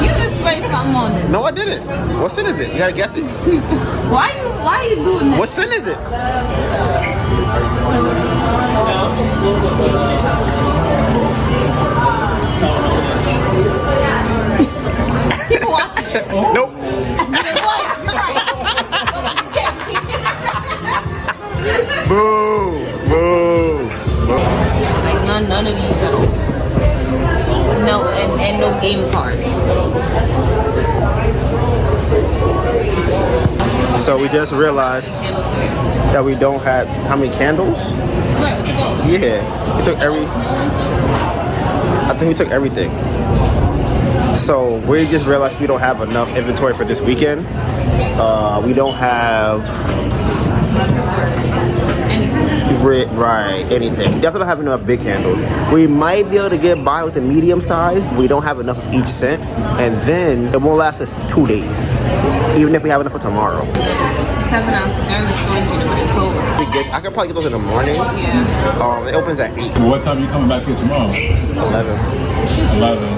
You just spray something on it. No, I didn't. What scent is it? You gotta guess it. Why are you doing that? What scent is it? Keep watching. Nope. Boo. Like none of these at all. No, and no game cards. So we just realized that we don't have how many candles? Right, what's it called? Yeah, we took I think we took everything. So we just realized we don't have enough inventory for this weekend. We don't have anything. We definitely don't have enough big candles. We might be able to get by with the medium size, but we don't have enough of each scent. And then it won't last us 2 days, even if we have enough for tomorrow. 7 ounces. They're in the storage unit, but it's cold. I could probably get those in the morning. Yeah. It opens at 8. Well, what time are you coming back here tomorrow? 11. 11.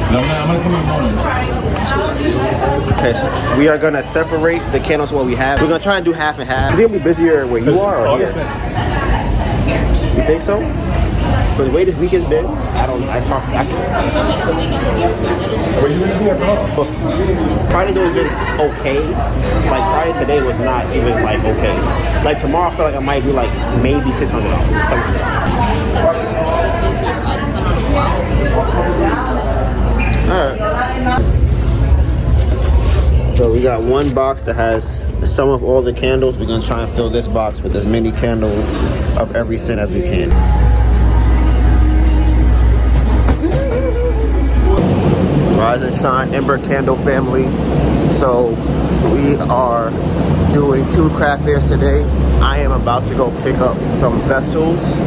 I'm gonna come in the morning. Okay, so we are gonna separate the candles what we have. We're gonna try and do half and half. Is it gonna be busier where you are or here? You think so? Because the way this weekend's been, I can't. Where you gonna be at tomorrow? Friday was been okay. Like Friday today was not even like okay. Like tomorrow I feel like I might be like maybe $600. Something like that. Alright. So we got one box that has some of all the candles. We're gonna try and fill this box with as many candles of every scent as we can. Rise and Shine Ember Candle family. So we are doing 2 craft fairs today. I am about to go pick up some vessels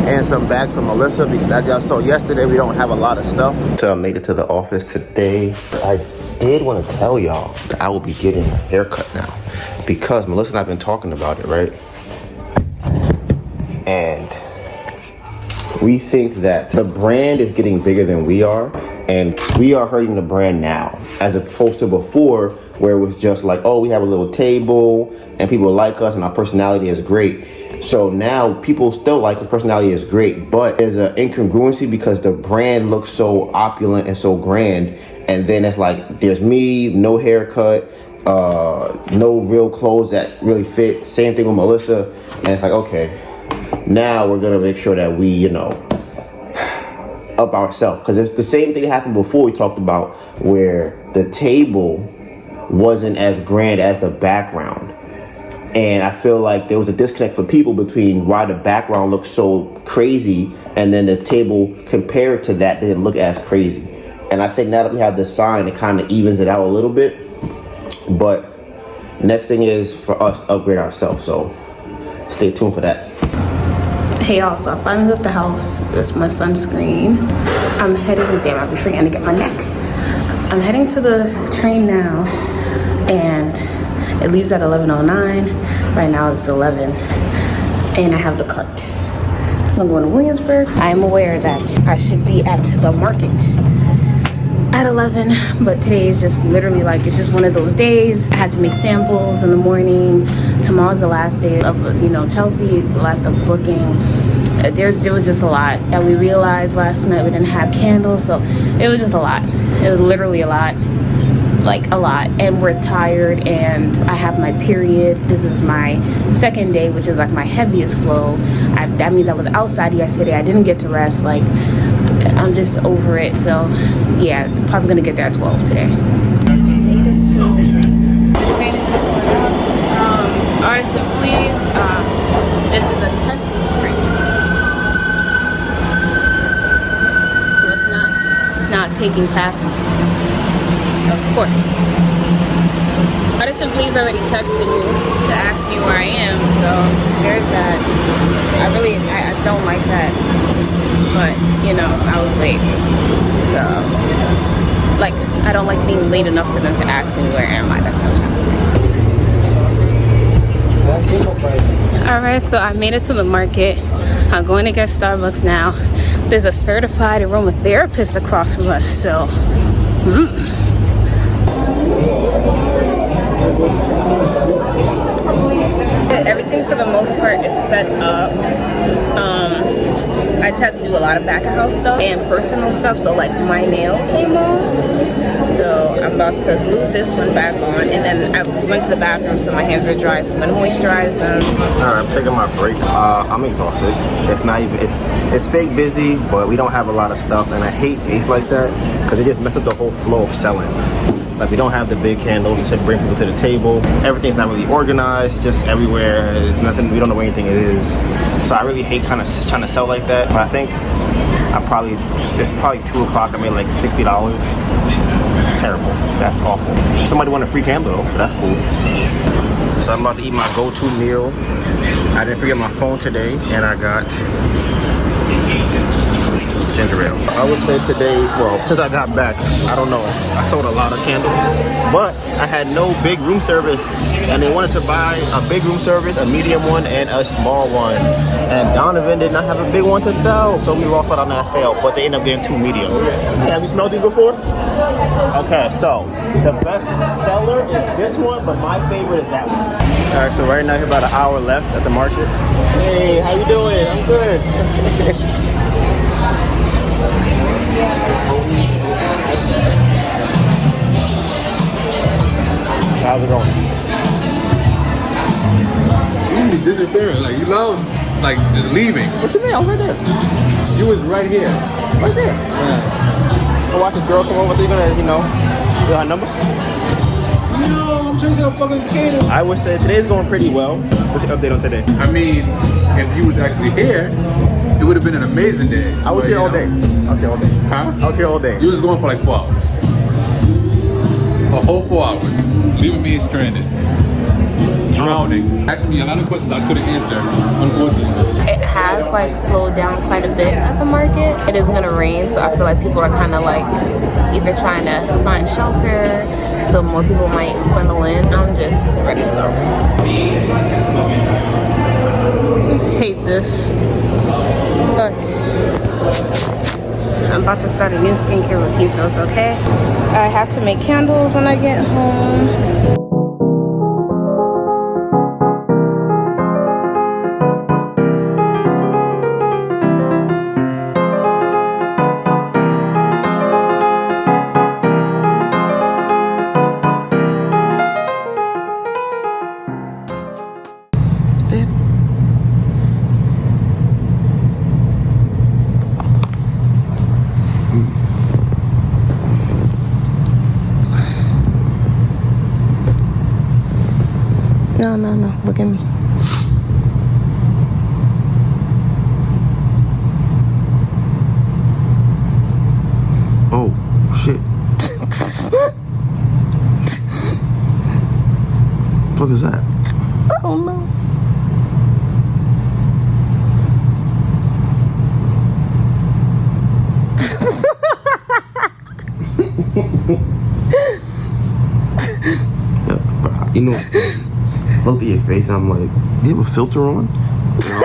and some bags from Melissa because as y'all saw yesterday, we don't have a lot of stuff. So I made it to the office today. I did want to tell y'all that I will be getting a haircut now because Melissa and I have been talking about it, right? And we think that the brand is getting bigger than we are, and we are hurting the brand now, as opposed to before, where it was just like, oh, we have a little table, and people like us, and our personality is great. So now people still like the personality is great, but there's an incongruency because the brand looks so opulent and so grand, and then it's like, there's me, no haircut, no real clothes that really fit. Same thing with Melissa, and it's like, okay, now we're gonna make sure that we, up ourselves, because it's the same thing that happened before we talked about, where the table wasn't as grand as the background, and I feel like there was a disconnect for people between why the background looked so crazy and then the table compared to that didn't look as crazy. And I think now that we have the sign, it kind of evens it out a little bit. But next thing is for us to upgrade ourselves, so stay tuned for that. Hey y'all, so I finally left the house. This is my sunscreen. I'm heading, damn, I'll be forgetting to get my neck. I'm heading to the train now, and it leaves at 11:09. Right now it's 11, and I have the cart. I'm going to Williamsburg. I am aware that I should be at the market at 11, but today is just literally like, it's just one of those days. I had to make samples in the morning. Tomorrow's the last day of, you know, Chelsea, the last of booking. There was just a lot that we realized last night. We didn't have candles, so it was just a lot. It was literally a lot, like a lot. And we're tired, and I have my period. This is my second day, which is like my heaviest flow. That means I was outside yesterday. I didn't get to rest. Like, I'm just over it. So yeah, probably gonna get there at 12 today. Artisan Fleas. This is a test train, so it's not taking passengers, of course. Artisan Fleas already texted me to ask me where I am, so there's that. I don't like that, but you know, I was late, so like, I don't like being late enough for them to ask me where am I. That's what I'm trying to say. All right, so I made it to the market. I'm going to get Starbucks now. There's a certified aromatherapist across from us, so everything for the most part is set up. I just had to do a lot of back of house stuff and personal stuff, so like my nail came off, so I'm about to glue this one back on, and then I went to the bathroom so my hands are dry, so I'm gonna moisturize them. All right, I'm taking my break. I'm exhausted. It's not even, it's fake busy, but we don't have a lot of stuff, and I hate days like that because it just messes up the whole flow of selling. Like, we don't have the big candles to bring people to the table. Everything's not really organized, just everywhere. Nothing, we don't know where anything is. So I really hate kind of trying to sell like that. But I think it's probably 2 o'clock. I made like $60. It's terrible. That's awful. Somebody won a free candle though, so that's cool. So I'm about to eat my go-to meal. I didn't forget my phone today, and I got ginger ale. I would say today, well, since I got back, I don't know, I sold a lot of candles, but I had no big room service, and they wanted to buy a big room service, a medium one, and a small one, and Donovan did not have a big one to sell, so we lost out on that sale, but they ended up getting 2 medium. Have you smelled these before? Okay, so the best seller is this one, but my favorite is that one. All right, so right now we have about an hour left at the market. Hey, how you doing? I'm good. How's it going? You disappearing, like you love, like just leaving. What you mean? I was right there. You was right here. Right there. Yeah. I watch this girl come over, so you're gonna, you know, do her number? No, I'm drinking a fucking candle. I would say today's going pretty well. What's your update on today? I mean, if you was actually here, it would have been an amazing day. I was here all day. I was here all day. Huh? I was here all day. You was going for like 4 hours. A whole 4 hours. Leaving me stranded. Drowning. Asking me a lot of questions I couldn't answer, unfortunately. It has like slowed down quite a bit at the market. It is gonna rain, so I feel like people are kind of like either trying to find shelter, so more people might funnel in. I'm just ready to go. Hate this, but I'm about to start a new skincare routine, so it's okay. I have to make candles when I get home. No, look at me. Oh, shit. What the fuck is that? I don't know. You know, look at your face and I'm like, do you have a filter on? You know?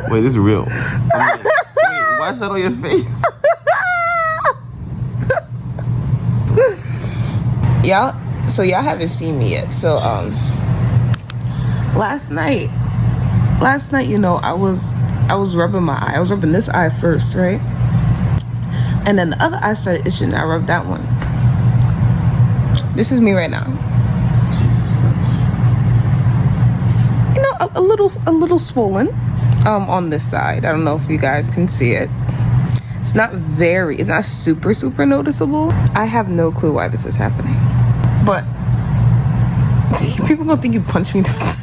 Wait, this is real. I'm like, wait, why is that on your face? Y'all haven't seen me yet. So last night, you know, I was rubbing my eye. I was rubbing this eye first, right? And then the other eye started itching. I rubbed that one. This is me right now. You know, a little swollen on this side. I don't know if you guys can see it. It's not super noticeable. I have no clue why this is happening. But people gonna think you punched me. Oh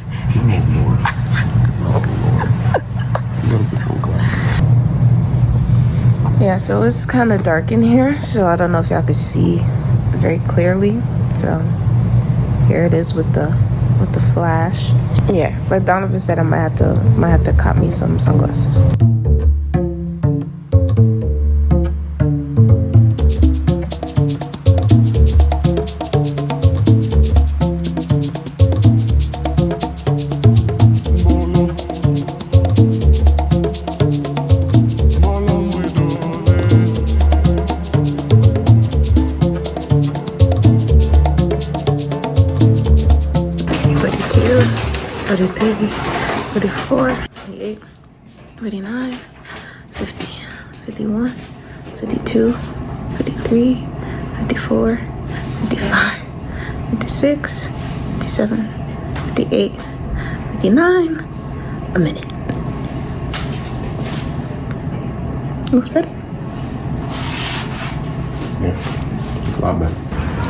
Lord. You gotta put sunglasses. Yeah, so it's kind of dark in here, so I don't know if y'all can see very clearly. So here it is with the flash. Yeah, like Donovan said, I might have to cop me some sunglasses. A minute. Looks better. Yeah, it's a lot better.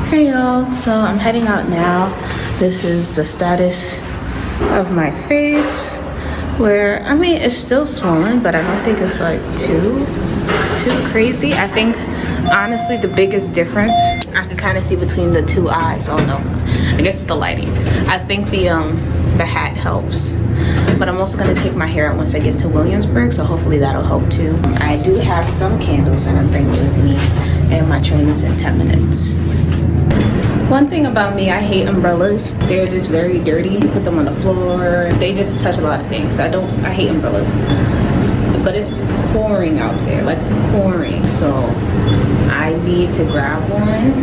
Hey y'all, so I'm heading out now. This is the status of my face, where, I mean, it's still swollen, but I don't think it's like too crazy. I think, honestly, the biggest difference I can kind of see between the two eyes, oh no, I guess it's the lighting. I think the hat helps, but I'm also gonna take my hair out once I get to Williamsburg, so hopefully that'll help too. I do have some candles that I'm bringing with me, and my train is in 10 minutes. One thing about me, I hate umbrellas. They're just very dirty. You put them on the floor. They just touch a lot of things. I hate umbrellas. But it's pouring out there, like pouring. So I need to grab one.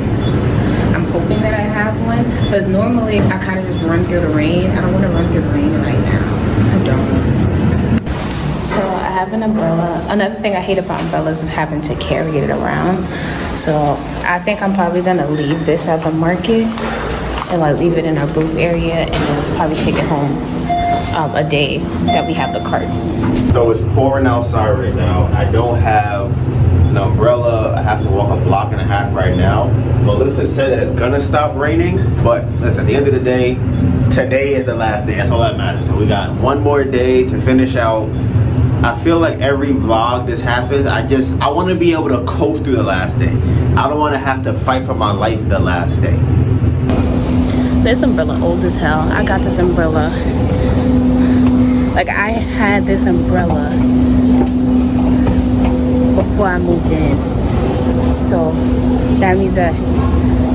I'm hoping that I have one. Because normally I kind of just run through the rain. I don't want to run through the rain right now. I don't. So I have an umbrella. Another thing I hate about umbrellas is having to carry it around. So I think I'm probably gonna leave this at the market and like leave it in our booth area, and then probably take it home a day that we have the cart. So it's pouring outside right now. I don't have an umbrella. I have to walk a block and a half right now. Melissa said that it's gonna stop raining, but listen, at the end of the day, today is the last day. That's all that matters. So we got one more day to finish out. I feel like every vlog this happens, I want to be able to coast through the last day. I don't want to have to fight for my life the last day. This umbrella old as hell. I got this umbrella. Like, I had this umbrella before I moved in. So that means that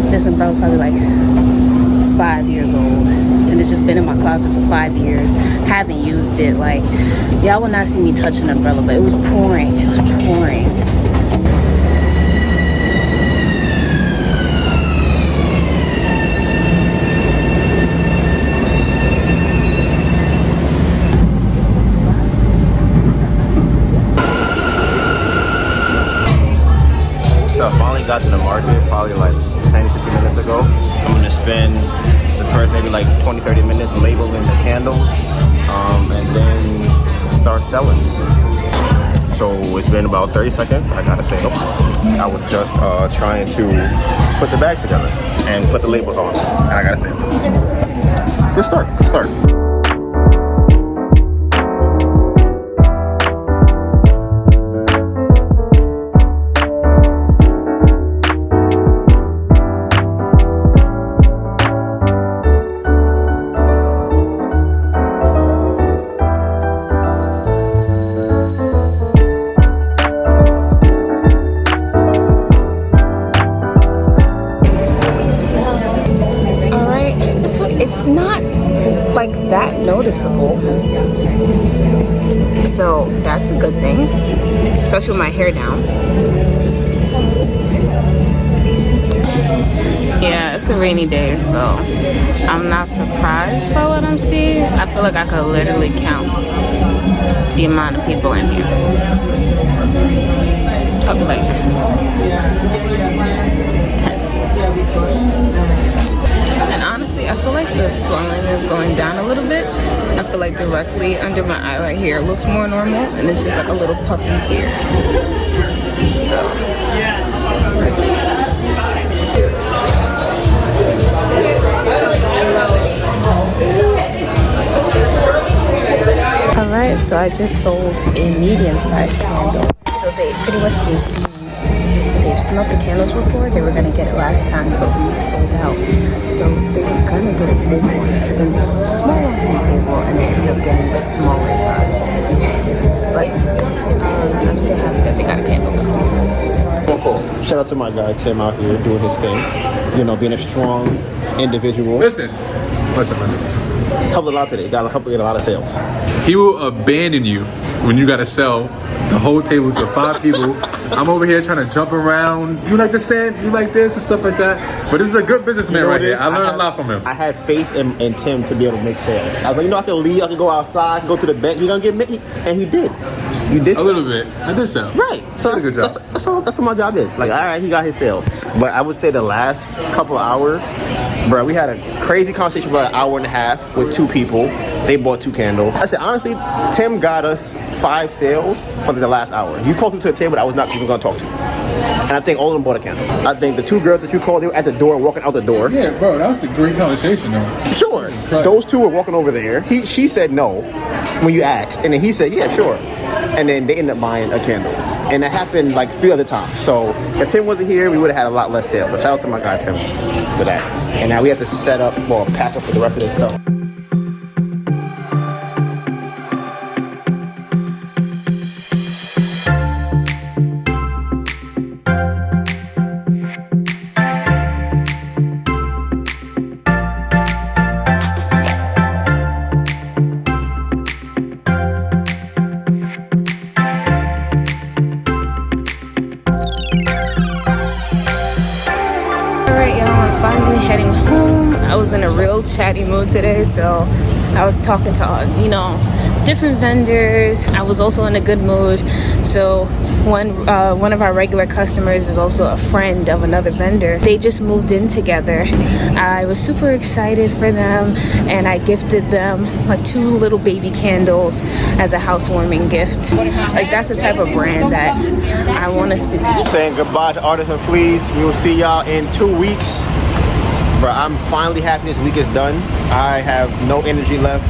this umbrella's probably like 5 years old, and it's just been in my closet for 5 years. Haven't used it. Like, y'all will not see me touch an umbrella, but it was pouring. It was pouring. So I finally got to the market probably like 10-15 minutes ago. I'm gonna spend the first maybe like 20-30 minutes labeling the candles, and then start selling. So it's been about 30 seconds. I gotta say, I was just trying to put the bags together and put the labels on, and I gotta say, good start. like that noticeable. So that's a good thing, especially with my hair down. Yeah, it's a rainy day, so I'm not surprised by what I'm seeing. I feel like I could literally count the amount of people in here. Probably like 10. And honestly, I feel like the swelling is going down a little bit. I feel like directly under my eye right here looks more normal, and it's just like a little puffy here. So alright, so I just sold a medium-sized candle. So they pretty much they've smelled the candles before. They were gonna get it last time, but we sold out. So they were gonna get a big one, but then they saw the small ones on the table, and they ended up getting the smaller size. But I'm still happy that they got a candle though. Shout out to my guy Tim out here doing his thing. You know, being a strong individual. Listen. Helped a lot today. Helped get a lot of sales. He will abandon you when you gotta sell the whole table to 5 people. I'm over here trying to jump around. You like the sand? You like this and stuff like that. But this is a good businessman right here. I learned a lot from him. I had faith in Tim to be able to make sales. I was like, you know, I can leave. I can go outside. I can go to the bank. He's gonna get me. And he did. You did a little bit. I did sell. Right. So that's a good job. That's what my job is. Like, all right, he got his sales. But I would say the last couple of hours, bro, we had a crazy conversation for about an hour and a half with 2 people. They bought 2 candles. I said, honestly, Tim got us 5 sales for the last hour. You called him to a table that I was not even going to talk to. And I think all of them bought a candle. I think the 2 girls that you called, they were at the door, walking out the door. Yeah, bro, that was a great conversation, though. Sure. Those 2 were walking over there. She said no when you asked. And then he said, yeah, sure. And then they ended up buying a candle. And that happened like 3 other times. So if Tim wasn't here, we would have had a lot less sales. But shout out to my guy Tim for that. And now we have to set up, pack up for the rest of this stuff. Chatty mood today, so I was talking to different vendors. I was also in a good mood. So one of our regular customers is also a friend of another vendor. They just moved in together. I was super excited for them, and I gifted them like 2 little baby candles as a housewarming gift. Like, that's the type of brand that I want us to be. Saying goodbye to Artists and Fleas. We will see y'all in 2 weeks. Bro, I'm finally happy this week is done. I have no energy left.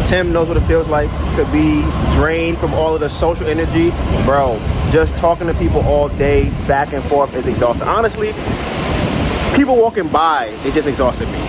Tim knows what it feels like to be drained from all of the social energy. Bro, just talking to people all day, back and forth, is exhausting. Honestly, people walking by, it just exhausted me.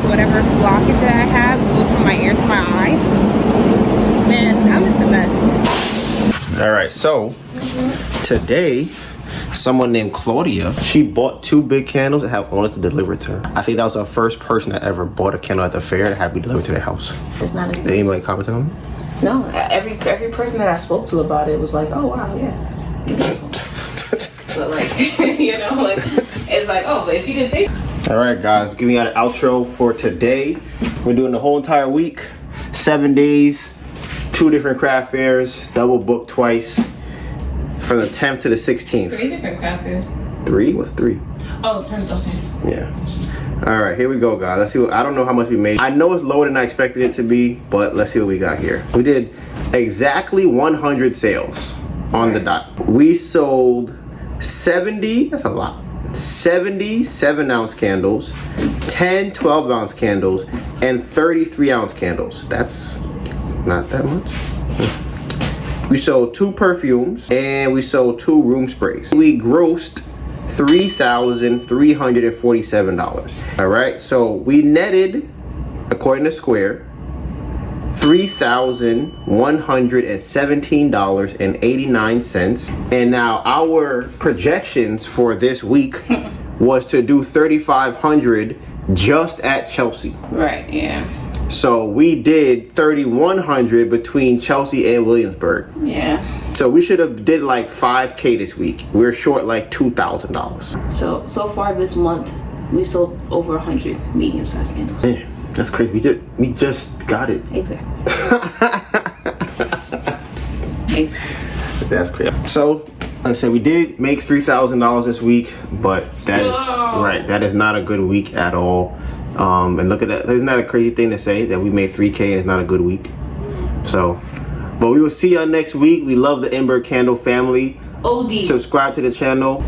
Whatever blockage that I have moved from my ear to my eye. Man, I'm just a mess. All right, so today, someone named Claudia, she bought 2 big candles and wanted to deliver it to her. I think that was the first person that ever bought a candle at the fair and had me delivered to their house. It's not as Did anybody comment on it? No, every person that I spoke to about it was like, oh wow, yeah. So like, it's like, oh, but if you didn't say. All right, guys, giving out an outro for today. We're doing the whole entire week, 7 days, 2 different craft fairs, double booked twice, from the 10th to the 16th. 3 different craft fairs. 3? What's 3? Oh, 10th, okay. Yeah. All right, here we go, guys. Let's see what, I don't know how much we made. I know it's lower than I expected it to be, but let's see what we got here. We did exactly 100 sales on the dot. We sold 70, that's a lot, 70 7-ounce candles, 10 12-ounce candles, and 33-ounce candles. That's not that much. We sold 2 perfumes, and we sold 2 room sprays. We grossed $3,347. All right, so we netted, according to Square, $3,117.89. And now our projections for this week was to do 3,500 just at Chelsea. Right, yeah. So we did 3,100 between Chelsea and Williamsburg. Yeah. So we should have did like 5K this week. We're short like $2,000. So far this month, we sold over 100 medium-sized candles. Man, that's crazy. We just got it. Exactly. Exactly. That's crazy. So, like I said, we did make $3,000 this week, but that is right. That is not a good week at all. And look at that. Isn't that a crazy thing to say that we made 3K and it's not a good week? So, but we will see y'all next week. We love the Ember Candle family. OD. Subscribe to the channel.